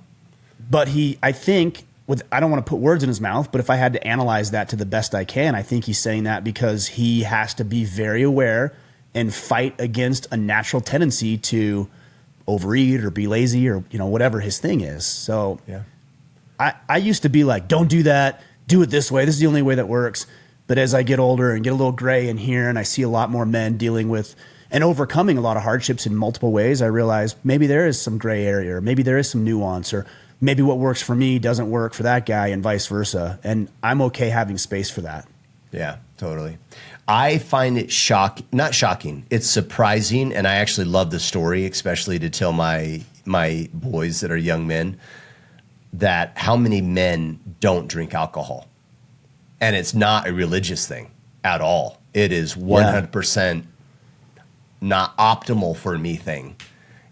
But I think, I don't want to put words in his mouth, but if I had to analyze that to the best I can, I think he's saying that because he has to be very aware and fight against a natural tendency to overeat or be lazy or, whatever his thing is. So I used to be like, don't do that. Do it this way. This is the only way that works. But as I get older and get a little gray in here and I see a lot more men dealing with and overcoming a lot of hardships in multiple ways, I realize maybe there is some gray area or maybe there is some nuance or maybe what works for me doesn't work for that guy and vice versa. And I'm okay having space for that. Yeah, totally. I find it not shocking. It's surprising, and I actually love the story, especially to tell my boys that are young men that how many men don't drink alcohol. And it's not a religious thing at all. It is 100% not optimal for me thing.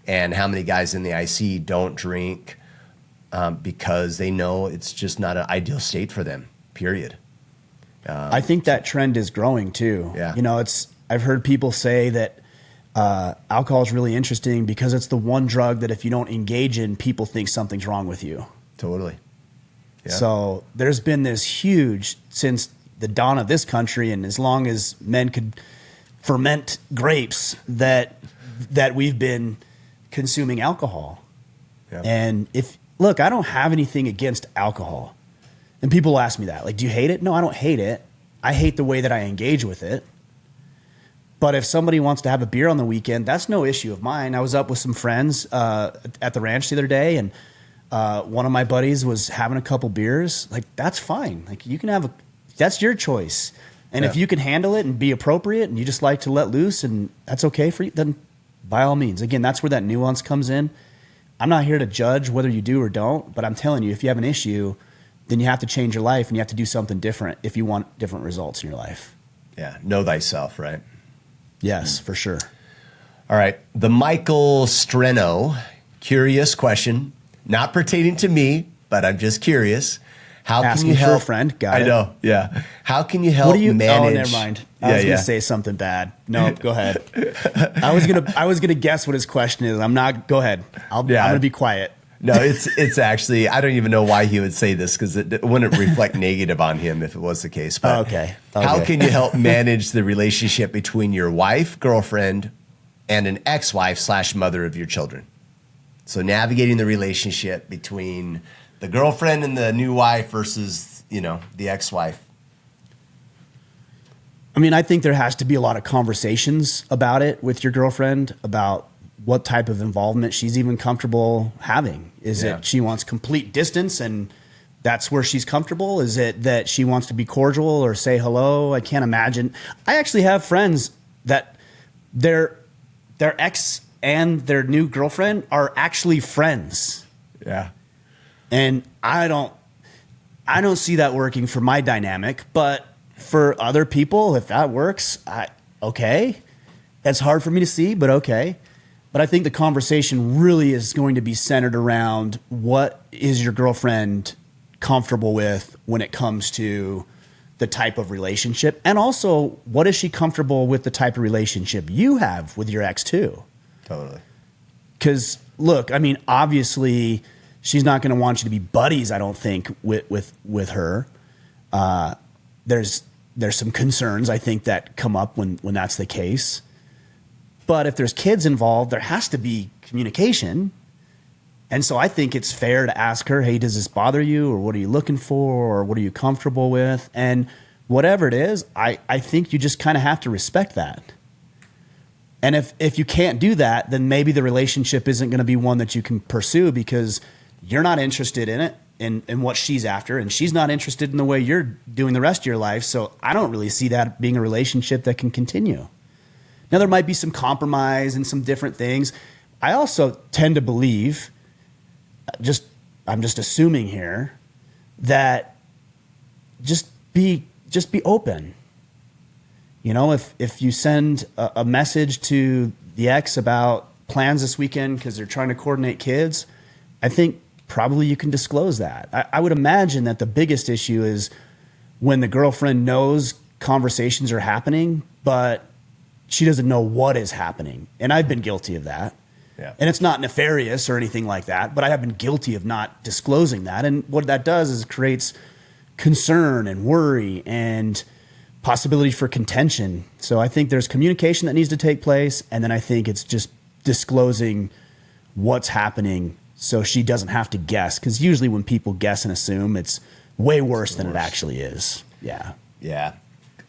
And how many guys in the IC don't drink because they know it's just not an ideal state for them, period. I think that trend is growing too. Yeah. I've heard people say that alcohol is really interesting because it's the one drug that if you don't engage in, people think something's wrong with you. Totally. Yeah. So there's been this huge, since the dawn of this country and as long as men could ferment grapes, that we've been consuming alcohol. Yeah. And I don't have anything against alcohol. And people ask me that, like, do you hate it? No, I don't hate it. I hate the way that I engage with it. But if somebody wants to have a beer on the weekend, that's no issue of mine. I was up with some friends at the ranch the other day, and one of my buddies was having a couple beers. Like, that's fine. Like, you can that's your choice. And if you can handle it and be appropriate and you just like to let loose and that's okay for you, then by all means. Again, that's where that nuance comes in. I'm not here to judge whether you do or don't, but I'm telling you, if you have an issue, then you have to change your life and you have to do something different if you want different results in your life. Yeah. Know thyself, right? Yes, for sure. All right. The Michael Streno, curious question, not pertaining to me, but I'm just curious. How Asking can you help? For a friend? Got it. I know. Yeah. How can you help manage? Oh, never mind. I was going to say something bad. No, go ahead. I was gonna guess what his question is. I'm not. Go ahead. I'm going to be quiet. No, it's actually, I don't even know why he would say this because it wouldn't reflect negative on him if it was the case. But okay. How can you help manage the relationship between your wife, girlfriend, and an ex-wife / mother of your children? So navigating the relationship between the girlfriend and the new wife versus, the ex-wife. I mean, I think there has to be a lot of conversations about it with your girlfriend about what type of involvement she's even comfortable having. Is it she wants complete distance and that's where she's comfortable? Is it that she wants to be cordial or say hello? I can't imagine. I actually have friends that their ex and their new girlfriend are actually friends. Yeah. And I don't see that working for my dynamic, but for other people, if that works, okay. That's hard for me to see, but okay. But I think the conversation really is going to be centered around what is your girlfriend comfortable with when it comes to the type of relationship, and also what is she comfortable with the type of relationship you have with your ex too. Totally. Because look, I mean, obviously, she's not going to want you to be buddies. I don't think with her. There's some concerns I think that come up when that's the case. But if there's kids involved, there has to be communication. And so I think it's fair to ask her, hey, does this bother you? Or what are you looking for? Or what are you comfortable with? And whatever it is, I think you just kind of have to respect that. And if you can't do that, then maybe the relationship isn't going to be one that you can pursue because you're not interested in it, in what she's after, and she's not interested in the way you're doing the rest of your life. So I don't really see that being a relationship that can continue. Now, there might be some compromise and some different things. I also tend to believe, I'm just assuming here, that just be open. You know, if you send a message to the ex about plans this weekend because they're trying to coordinate kids, I think probably you can disclose that. I would imagine that the biggest issue is when the girlfriend knows conversations are happening, but she doesn't know what is happening. And I've been guilty of that. Yeah. And it's not nefarious or anything like that, but I have been guilty of not disclosing that. And what that does is it creates concern and worry and possibility for contention. So I think there's communication that needs to take place. And then I think it's just disclosing what's happening so she doesn't have to guess. Because usually when people guess and assume, it's way worse than it actually is. Yeah. Yeah.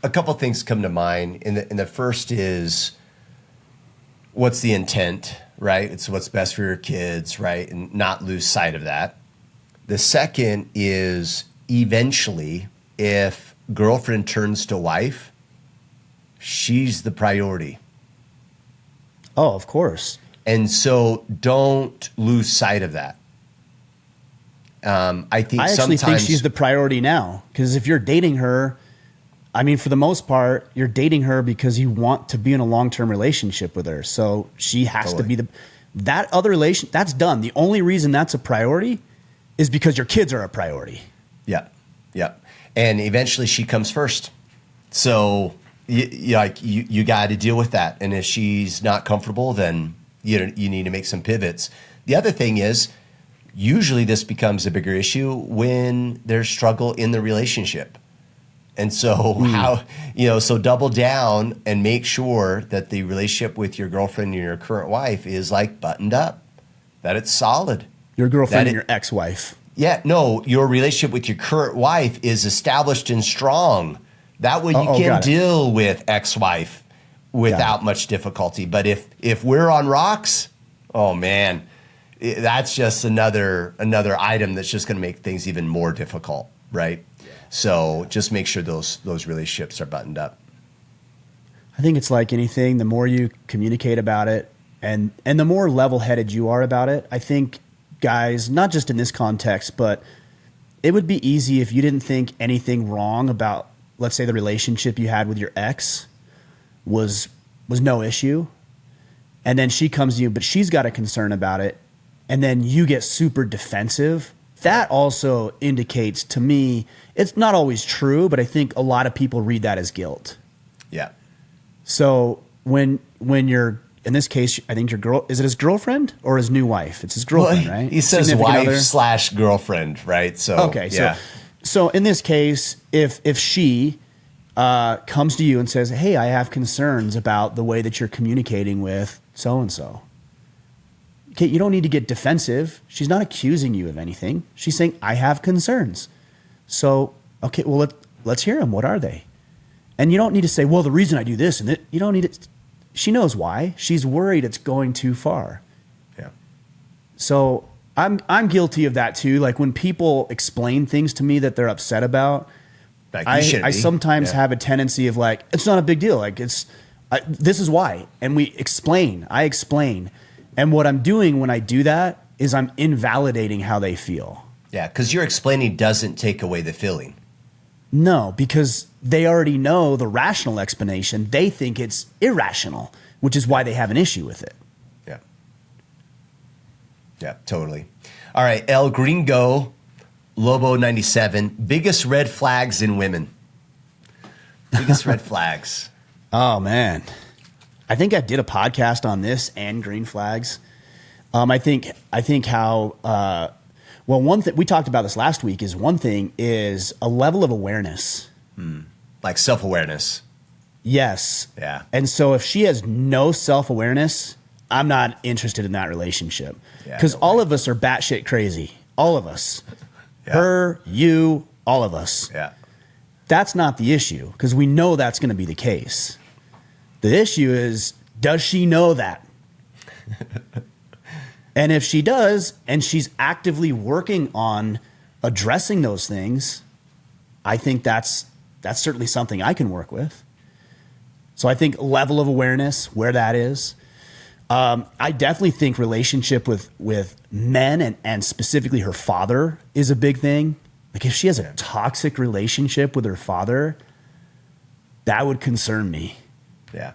A couple things come to mind. And the first is, what's the intent, right? It's what's best for your kids, right? And not lose sight of that. The second is, eventually, if girlfriend turns to wife, she's the priority. Oh, of course. And so don't lose sight of that. I actually think she's the priority now, because if you're dating her, I mean, for the most part, you're dating her because you want to be in a long-term relationship with her. So she has to be that other relation. That's done. The only reason that's a priority is because your kids are a priority. Yeah. Yeah. And eventually she comes first. So you got to deal with that. And if she's not comfortable, then you need to make some pivots. The other thing is, usually this becomes a bigger issue when there's struggle in the relationship. And so so double down and make sure that the relationship with your girlfriend and your current wife is like buttoned up, that it's solid. Your girlfriend and your ex-wife. Yeah, no, your relationship with your current wife is established and strong. That way you can deal with ex-wife without much difficulty. But if we're on rocks, oh man, that's just another item that's just going to make things even more difficult, right? So just make sure those relationships are buttoned up. I think it's like anything. The more you communicate about it and the more level-headed you are about it, I think, guys, not just in this context, but it would be easy if you didn't think anything wrong about, let's say, the relationship you had with your ex was no issue. And then she comes to you, but she's got a concern about it. And then you get super defensive. That also indicates to me, it's not always true, but I think a lot of people read that as guilt. Yeah. So when you're, in this case, I think is it his girlfriend or his new wife? It's his girlfriend, right? He says wife/girlfriend, right? So okay, yeah. So in this case, if she comes to you and says, "Hey, I have concerns about the way that you're communicating with so and so," okay, you don't need to get defensive. She's not accusing you of anything. She's saying, "I have concerns." So okay, well let's hear them. What are they? And you don't need to say, "Well, the reason I do this," and you don't need it. She knows why. She's worried it's going too far. Yeah. So I'm guilty of that too. Like when people explain things to me that they're upset about, I sometimes have a tendency of like, it's not a big deal. Like this is why. And I explain. And what I'm doing when I do that is I'm invalidating how they feel. Yeah. Cause your explaining doesn't take away the feeling. No, because they already know the rational explanation. They think it's irrational, which is why they have an issue with it. Yeah. Yeah, totally. All right, El Gringo, Lobo 97, biggest red flags in women. Biggest red flags. Oh, man. I think I did a podcast on this and green flags. I think how, well, one thing we talked about this last week is one thing is a level of awareness. Like self-awareness. Yes. Yeah. And so if she has no self-awareness, I'm not interested in that relationship. Because all of us are batshit crazy. All of us. Yeah. Her, you, all of us. Yeah. That's not the issue because we know that's going to be the case. The issue is, does she know that? And if she does, and she's actively working on addressing those things, I think that's certainly something I can work with. So I think level of awareness, where that is. I definitely think relationship with men and specifically her father is a big thing. Like if she has a toxic relationship with her father, that would concern me. Yeah.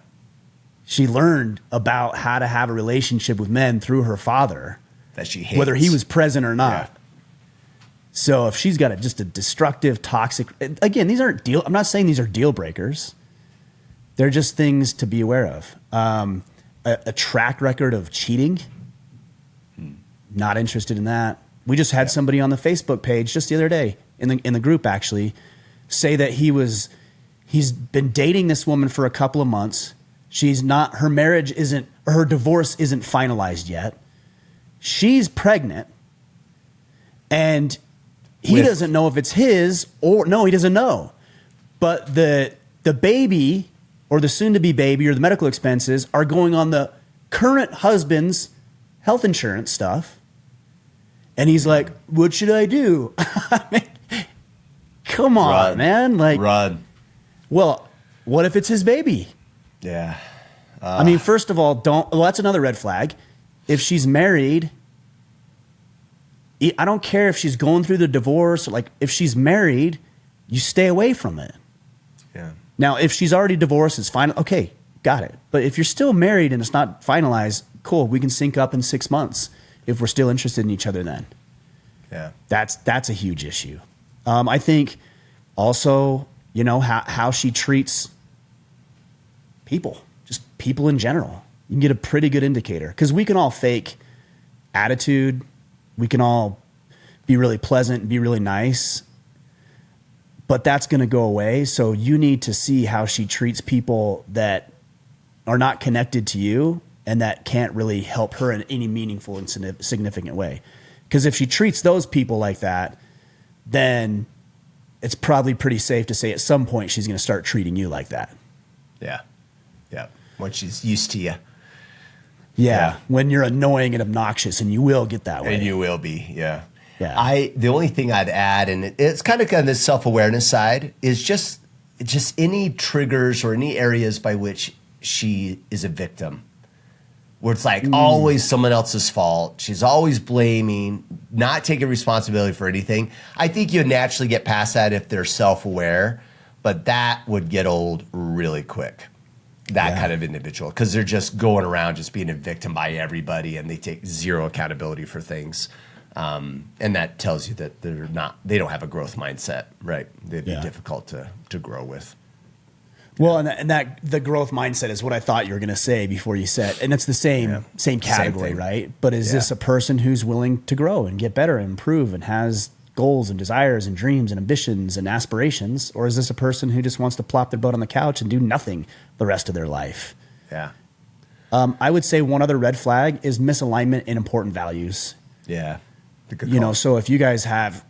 She learned about how to have a relationship with men through her father. That she hates. Whether he was present or not. Yeah. So if she's got just a destructive, toxic, again, I'm not saying these are deal breakers. They're just things to be aware of. A track record of cheating, not interested in that. We just had somebody on the Facebook page just the other day in the group actually say that he's been dating this woman for a couple of months. Her divorce isn't finalized yet. She's pregnant and he doesn't know if it's his or no, he doesn't know. But the baby or the soon-to-be baby or the medical expenses are going on the current husband's health insurance stuff. And he's like, what should I do? I mean, come on, man. Like, run. Well, what if it's his baby? Yeah. I mean, first of all, that's another red flag. If she's married, I don't care if she's going through the divorce. Like, if she's married, you stay away from it. Yeah. Now, if she's already divorced, it's fine. Okay, got it. But if you're still married and it's not finalized, cool. We can sync up in 6 months if we're still interested in each other then. Yeah. That's a huge issue. I think also, how she treats people, just people in general. You can get a pretty good indicator because we can all fake attitude. We can all be really pleasant and be really nice. But that's going to go away. So you need to see how she treats people that are not connected to you and that can't really help her in any meaningful and significant way. Because if she treats those people like that, then it's probably pretty safe to say at some point she's going to start treating you like that. Yeah. Yeah. When she's used to you. Yeah. When you're annoying and obnoxious, and you will get that way. And you will be. Yeah. Yeah. The only thing I'd add, and it's kind of on this self-awareness side, is just any triggers or any areas by which she is a victim, where it's like always someone else's fault. She's always blaming, not taking responsibility for anything. I think you naturally get past that if they're self-aware, but that would get old really quick. That kind of individual, because they're just going around just being a victim by everybody, and they take zero accountability for things. And that tells you that they don't have a growth mindset, right? They'd be difficult to grow with. Well, and that the growth mindset is what I thought you were going to say before you said, and it's the same category, right? But is this a person who's willing to grow and get better and improve and has goals and desires and dreams and ambitions and aspirations? Or is this a person who just wants to plop their butt on the couch and do nothing the rest of their life? Yeah. I would say one other red flag is misalignment in important values. Yeah. So if you guys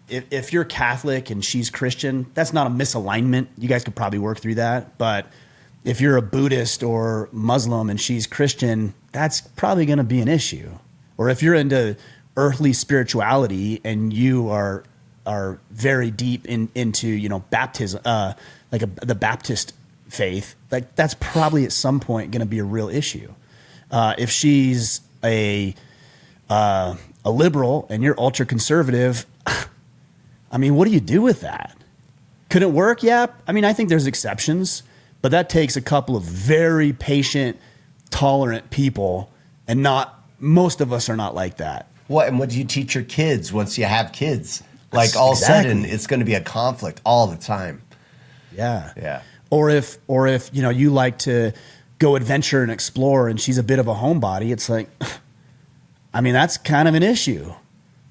if you're Catholic and she's Christian, that's not a misalignment. You guys could probably work through that. But if you're a Buddhist or Muslim and she's Christian, that's probably going to be an issue. Or if you're into earthly spirituality and you are very deep into baptism, the Baptist faith, like that's probably at some point going to be a real issue. If she's a liberal and you're ultra conservative, I mean, what do you do with that? Could it work? Yeah. I mean, I think there's exceptions, but that takes a couple of very patient, tolerant people, and most of us are not like that. What do you teach your kids once you have kids? Like all of a sudden it's going to be a conflict all the time. Yeah. Yeah. Or if you like to go adventure and explore and she's a bit of a homebody, it's like, I mean, that's kind of an issue.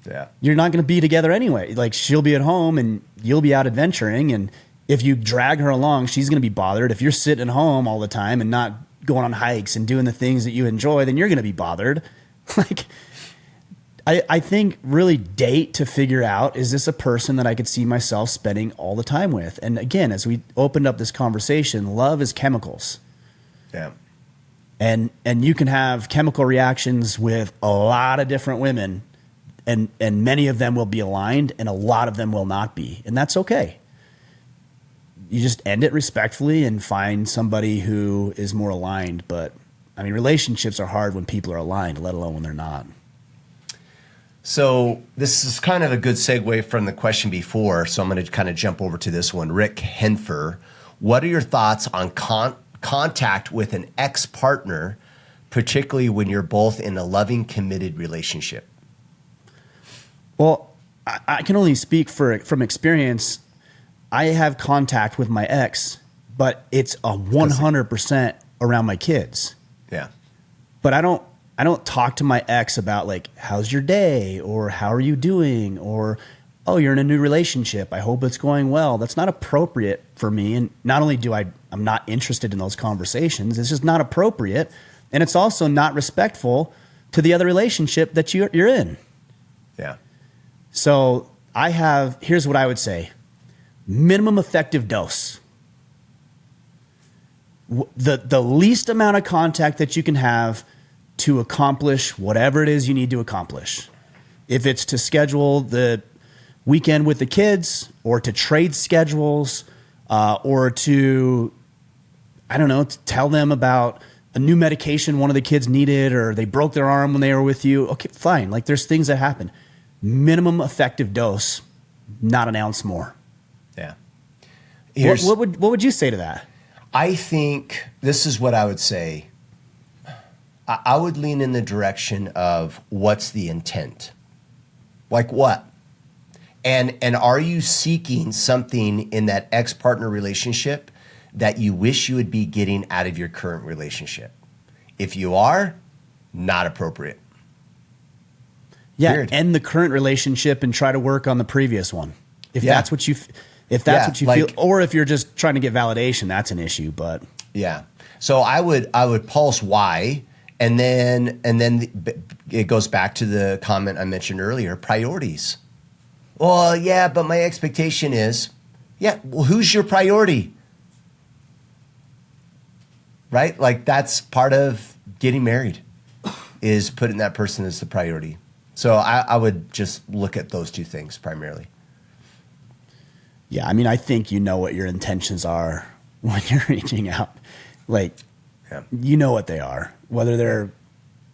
Yeah. You're not going to be together anyway. Like, she'll be at home and you'll be out adventuring. And if you drag her along, she's going to be bothered. If you're sitting at home all the time and not going on hikes and doing the things that you enjoy, then you're going to be bothered. Like, I think really date to figure out, is this a person that I could see myself spending all the time with? And again, as we opened up this conversation, love is chemicals. Yeah. And you can have chemical reactions with a lot of different women, and many of them will be aligned and a lot of them will not be. And that's okay. You just end it respectfully and find somebody who is more aligned. But I mean, relationships are hard when people are aligned, let alone when they're not. So this is kind of a good segue from the question before. So I'm going to kind of jump over to this one. Rick Henfer, what are your thoughts on contact with an ex-partner, particularly when you're both in a loving, committed relationship? Well, I can only speak from experience. I have contact with my ex, but it's a 100% around my kids. Yeah. But I don't talk to my ex about, like, how's your day, or how are you doing, or, oh, you're in a new relationship, I hope it's going well. That's not appropriate for me. And not only I'm not interested in those conversations, it's just not appropriate. And it's also not respectful to the other relationship that you're in. Yeah. So here's what I would say. Minimum effective dose. The least amount of contact that you can have to accomplish whatever it is you need to accomplish. If it's to schedule the weekend with the kids, or to trade schedules, or to, I don't know, to tell them about a new medication one of the kids needed, or they broke their arm when they were with you. Okay, fine. Like, there's things that happen. Minimum effective dose, not an ounce more. Yeah. What would you say to that? I think this is what I would say. I would lean in the direction of, what's the intent? Like what? And are you seeking something in that ex-partner relationship that you wish you would be getting out of your current relationship? If you are, not appropriate. Yeah, Weird. End the current relationship and try to work on the previous one. If that's what you feel, or if you're just trying to get validation, that's an issue. But yeah, so I would pulse why, and then it goes back to the comment I mentioned earlier: priorities. Well, yeah, but my expectation is, yeah. Well, who's your priority? Right, like that's part of getting married, is putting that person as the priority. So I would just look at those two things primarily. Yeah, I mean, I think you know what your intentions are when you're reaching out. Like, you know what they are, whether they're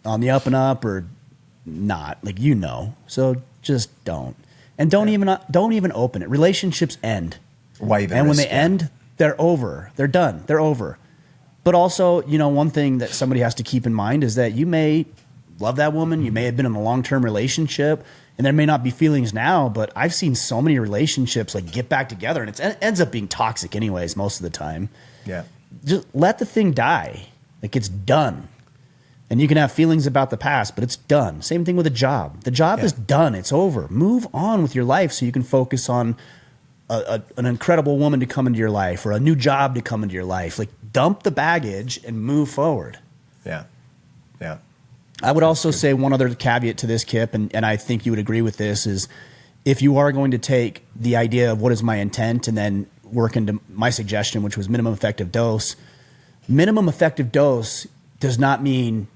on the up and up or not. Like, you know, so just don't, and don't even open it. Relationships end. Why even? And when they end, they're over. They're done. They're over. But also, you know, one thing that somebody has to keep in mind is that you may love that woman. You may have been in a long-term relationship, and there may not be feelings now, but I've seen so many relationships like get back together, and it ends up being toxic anyways most of the time. Yeah. Just let the thing die. Like, it's done. And you can have feelings about the past, but it's done. Same thing with a job. The job is done. It's over. Move on with your life so you can focus on an incredible woman to come into your life, or a new job to come into your life. Like, dump the baggage and move forward. Yeah. Yeah. I would also say one other caveat to this, Kipp, and I think you would agree with this, is if you are going to take the idea of what is my intent and then work into my suggestion, which was minimum effective dose does not mean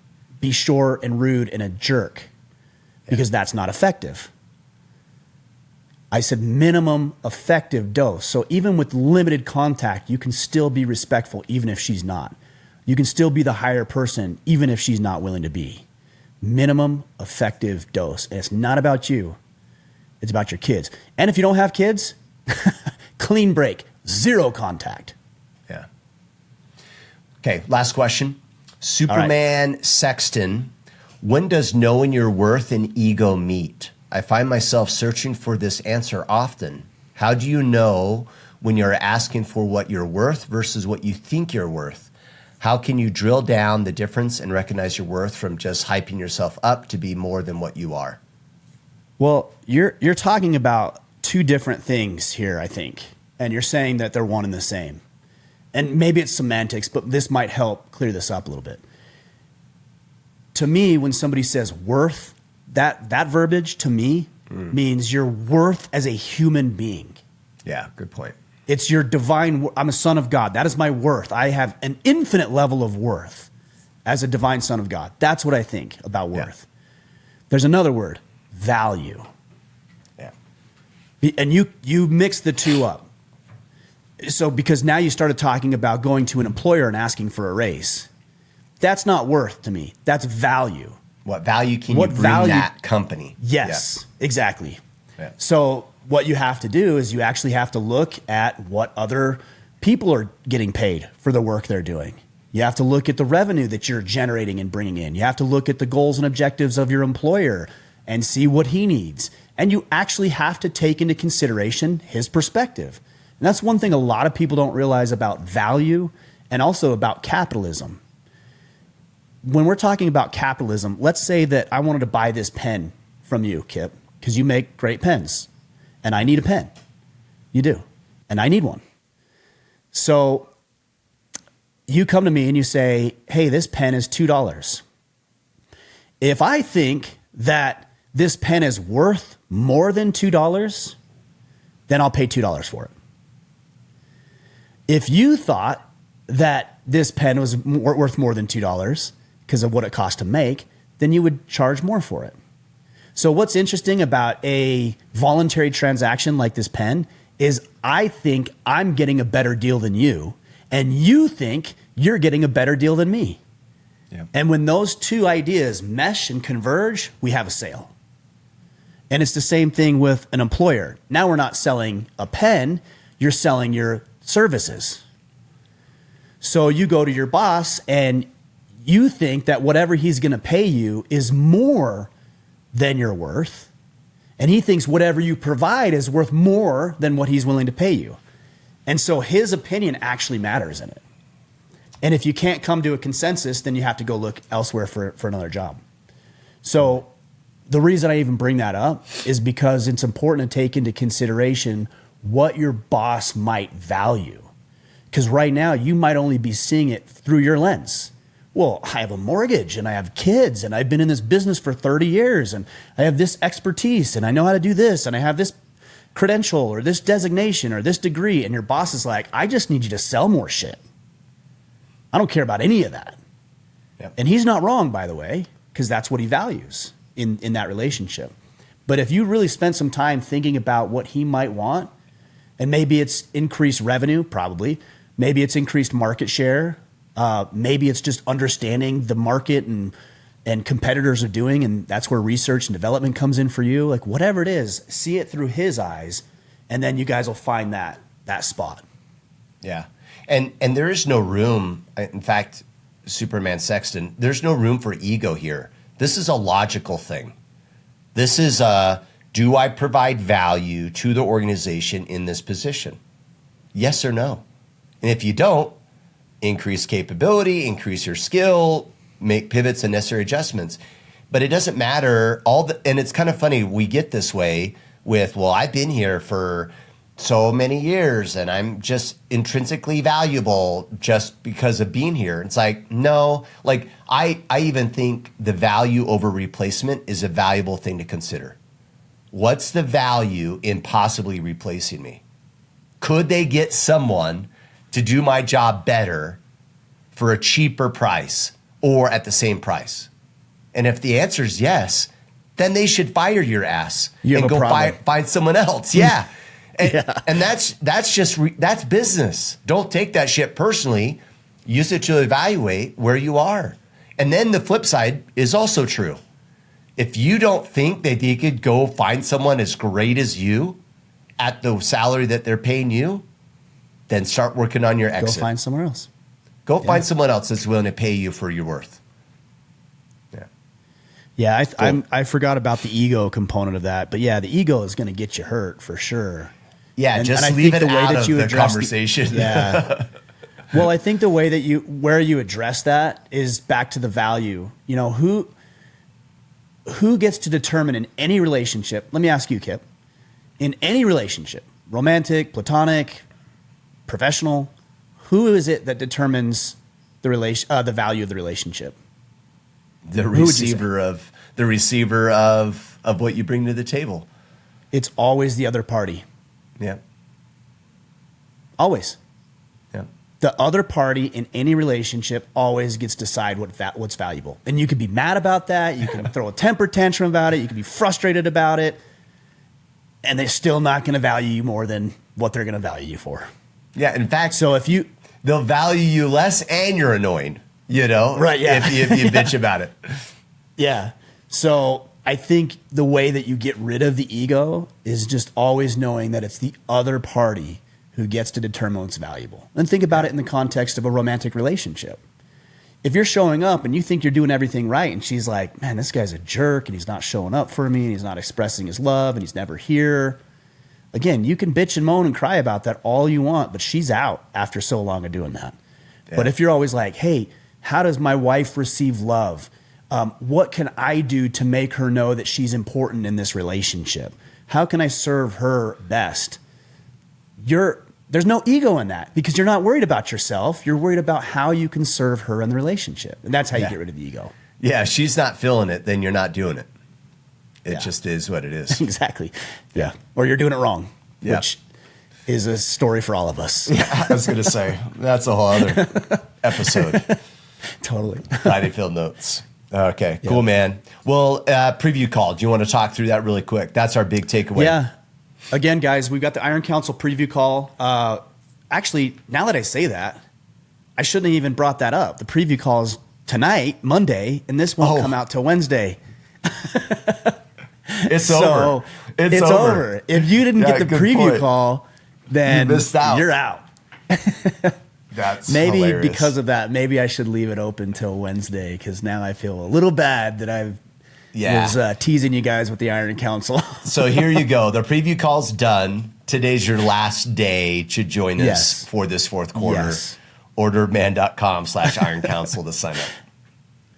be short and rude and a jerk, because that's not effective. I said minimum effective dose. So even with limited contact, you can still be respectful even if she's not. You can still be the higher person even if she's not willing to be. Minimum effective dose. And it's not about you. It's about your kids. And if you don't have kids, clean break, zero contact. Yeah. Okay, last question. Superman Sexton, when does knowing your worth and ego meet? I find myself searching for this answer often. How do you know when you're asking for what you're worth versus what you think you're worth? How can you drill down the difference and recognize your worth from just hyping yourself up to be more than what you are? Well, you're talking about two different things here, I think. And you're saying that they're one and the same. And maybe it's semantics, but this might help clear this up a little bit. To me, when somebody says worth, that verbiage to me means your worth as a human being. Yeah, good point. It's your divine, I'm a son of God. That is my worth. I have an infinite level of worth as a divine son of God. That's what I think about worth. Yeah. There's another word, value. Yeah. And you mix the two up. So because now you started talking about going to an employer and asking for a raise. That's not worth to me. That's value. What value can you bring that company? Yes, exactly. Yeah. So what you have to do is you actually have to look at what other people are getting paid for the work they're doing. You have to look at the revenue that you're generating and bringing in. You have to look at the goals and objectives of your employer and see what he needs. And you actually have to take into consideration his perspective. And that's one thing a lot of people don't realize about value and also about capitalism. When we're talking about capitalism, let's say that I wanted to buy this pen from you, Kipp, because you make great pens. And I need a pen. You do. And I need one. So you come to me and you say, hey, this pen is $2. If I think that this pen is worth more than $2, then I'll pay $2 for it. If you thought that this pen was worth more than $2 because of what it cost to make, then you would charge more for it. So what's interesting about a voluntary transaction like this pen is I think I'm getting a better deal than you, and you think you're getting a better deal than me. Yeah. And when those two ideas mesh and converge, we have a sale. And it's the same thing with an employer. Now we're not selling a pen, you're selling your services. So you go to your boss and you think that whatever he's going to pay you is more than you're worth. And he thinks whatever you provide is worth more than what he's willing to pay you. And so his opinion actually matters in it. And if you can't come to a consensus, then you have to go look elsewhere for another job. So the reason I even bring that up is because it's important to take into consideration what your boss might value. Because right now you might only be seeing it through your lens. Well, I have a mortgage and I have kids and I've been in this business for 30 years and I have this expertise and I know how to do this and I have this credential or this designation or this degree. And your boss is like, I just need you to sell more shit. I don't care about any of that. Yep. And he's not wrong, by the way, because that's what he values in that relationship. But if you really spend some time thinking about what he might want, and maybe it's increased revenue, probably. Maybe it's increased market share. Maybe it's just understanding the market and competitors are doing, and that's where research and development comes in for you. Like whatever it is, see it through his eyes, and then you guys will find that spot. Yeah, and there is no room. In fact, Superman Sexton, there's no room for ego here. This is a logical thing. This is do I provide value to the organization in this position? Yes or no? And if you don't, increase capability, increase your skill, make pivots and necessary adjustments. But it doesn't matter. And it's kind of funny, we get this way with, well, I've been here for so many years and I'm just intrinsically valuable just because of being here. It's like, no, like I even think the value over replacement is a valuable thing to consider. What's the value in possibly replacing me? Could they get someone to do my job better for a cheaper price or at the same price? And if the answer is yes, then they should fire your ass and go find someone else. Yeah. And that's business. Don't take that shit personally. Use it to evaluate where you are. And then the flip side is also true. If you don't think that they could go find someone as great as you at the salary that they're paying you, then start working on your exit. Go find somewhere else. Go find someone else that's willing to pay you for your worth. Yeah. Yeah, cool. I forgot about the ego component of that. But yeah, the ego is going to get you hurt for sure. Yeah, just leave it out of the conversation. Well, I think the way that where you address that is back to the value. You know, who gets to determine in any relationship? Let me ask you, Kipp. In any relationship, romantic, platonic, professional, who is it that determines the value of the relationship? The receiver of what you bring to the table. It's always the other party. Yeah. Always. Yeah. The other party in any relationship always gets to decide what's valuable. And you could be mad about that. You can throw a temper tantrum about it. You can be frustrated about it. And they're still not going to value you more than what they're going to value you for. Yeah. In fact, so they'll value you less and you're annoying, you know? Right. Yeah. If you bitch about it. Yeah. So I think the way that you get rid of the ego is just always knowing that it's the other party who gets to determine what's valuable. And think about it in the context of a romantic relationship. If you're showing up and you think you're doing everything right and she's like, man, this guy's a jerk and he's not showing up for me and he's not expressing his love and he's never here. Again, you can bitch and moan and cry about that all you want, but she's out after so long of doing that. Yeah. But if you're always like, hey, how does my wife receive love? What can I do to make her know that she's important in this relationship? How can I serve her best? There's no ego in that because you're not worried about yourself. You're worried about how you can serve her in the relationship. And that's how you get rid of the ego. Yeah, if she's not feeling it, then you're not doing it. It just is what it is. Exactly. Yeah. Or you're doing it wrong, which is a story for all of us. Yeah, I was going to say, that's a whole other episode. Totally. Friday Field Notes. Okay, cool, man. Well, preview call. Do you want to talk through that really quick? That's our big takeaway. Yeah. Again, guys, we've got the Iron Council preview call. Actually, now that I say that, I shouldn't have even brought that up. The preview call is tonight, Monday, and this won't come out till Wednesday. It's over. It's over. If you didn't get the preview call, then you're out. That's maybe hilarious. Because of that, maybe I should leave it open till Wednesday because now I feel a little bad that I was teasing you guys with the Iron Council. So here you go. The preview call's done. Today's your last day to join us for this fourth quarter. Yes. Orderman.com/Iron Council to sign up.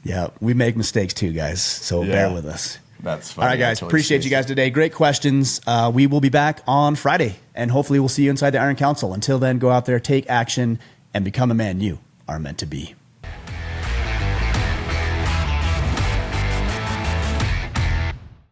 Yeah, we make mistakes too, guys. So bear with us. That's funny. All right, guys. Appreciate you guys today. Great questions. We will be back on Friday, and hopefully we'll see you inside the Iron Council. Until then, go out there, take action, and become a man you are meant to be.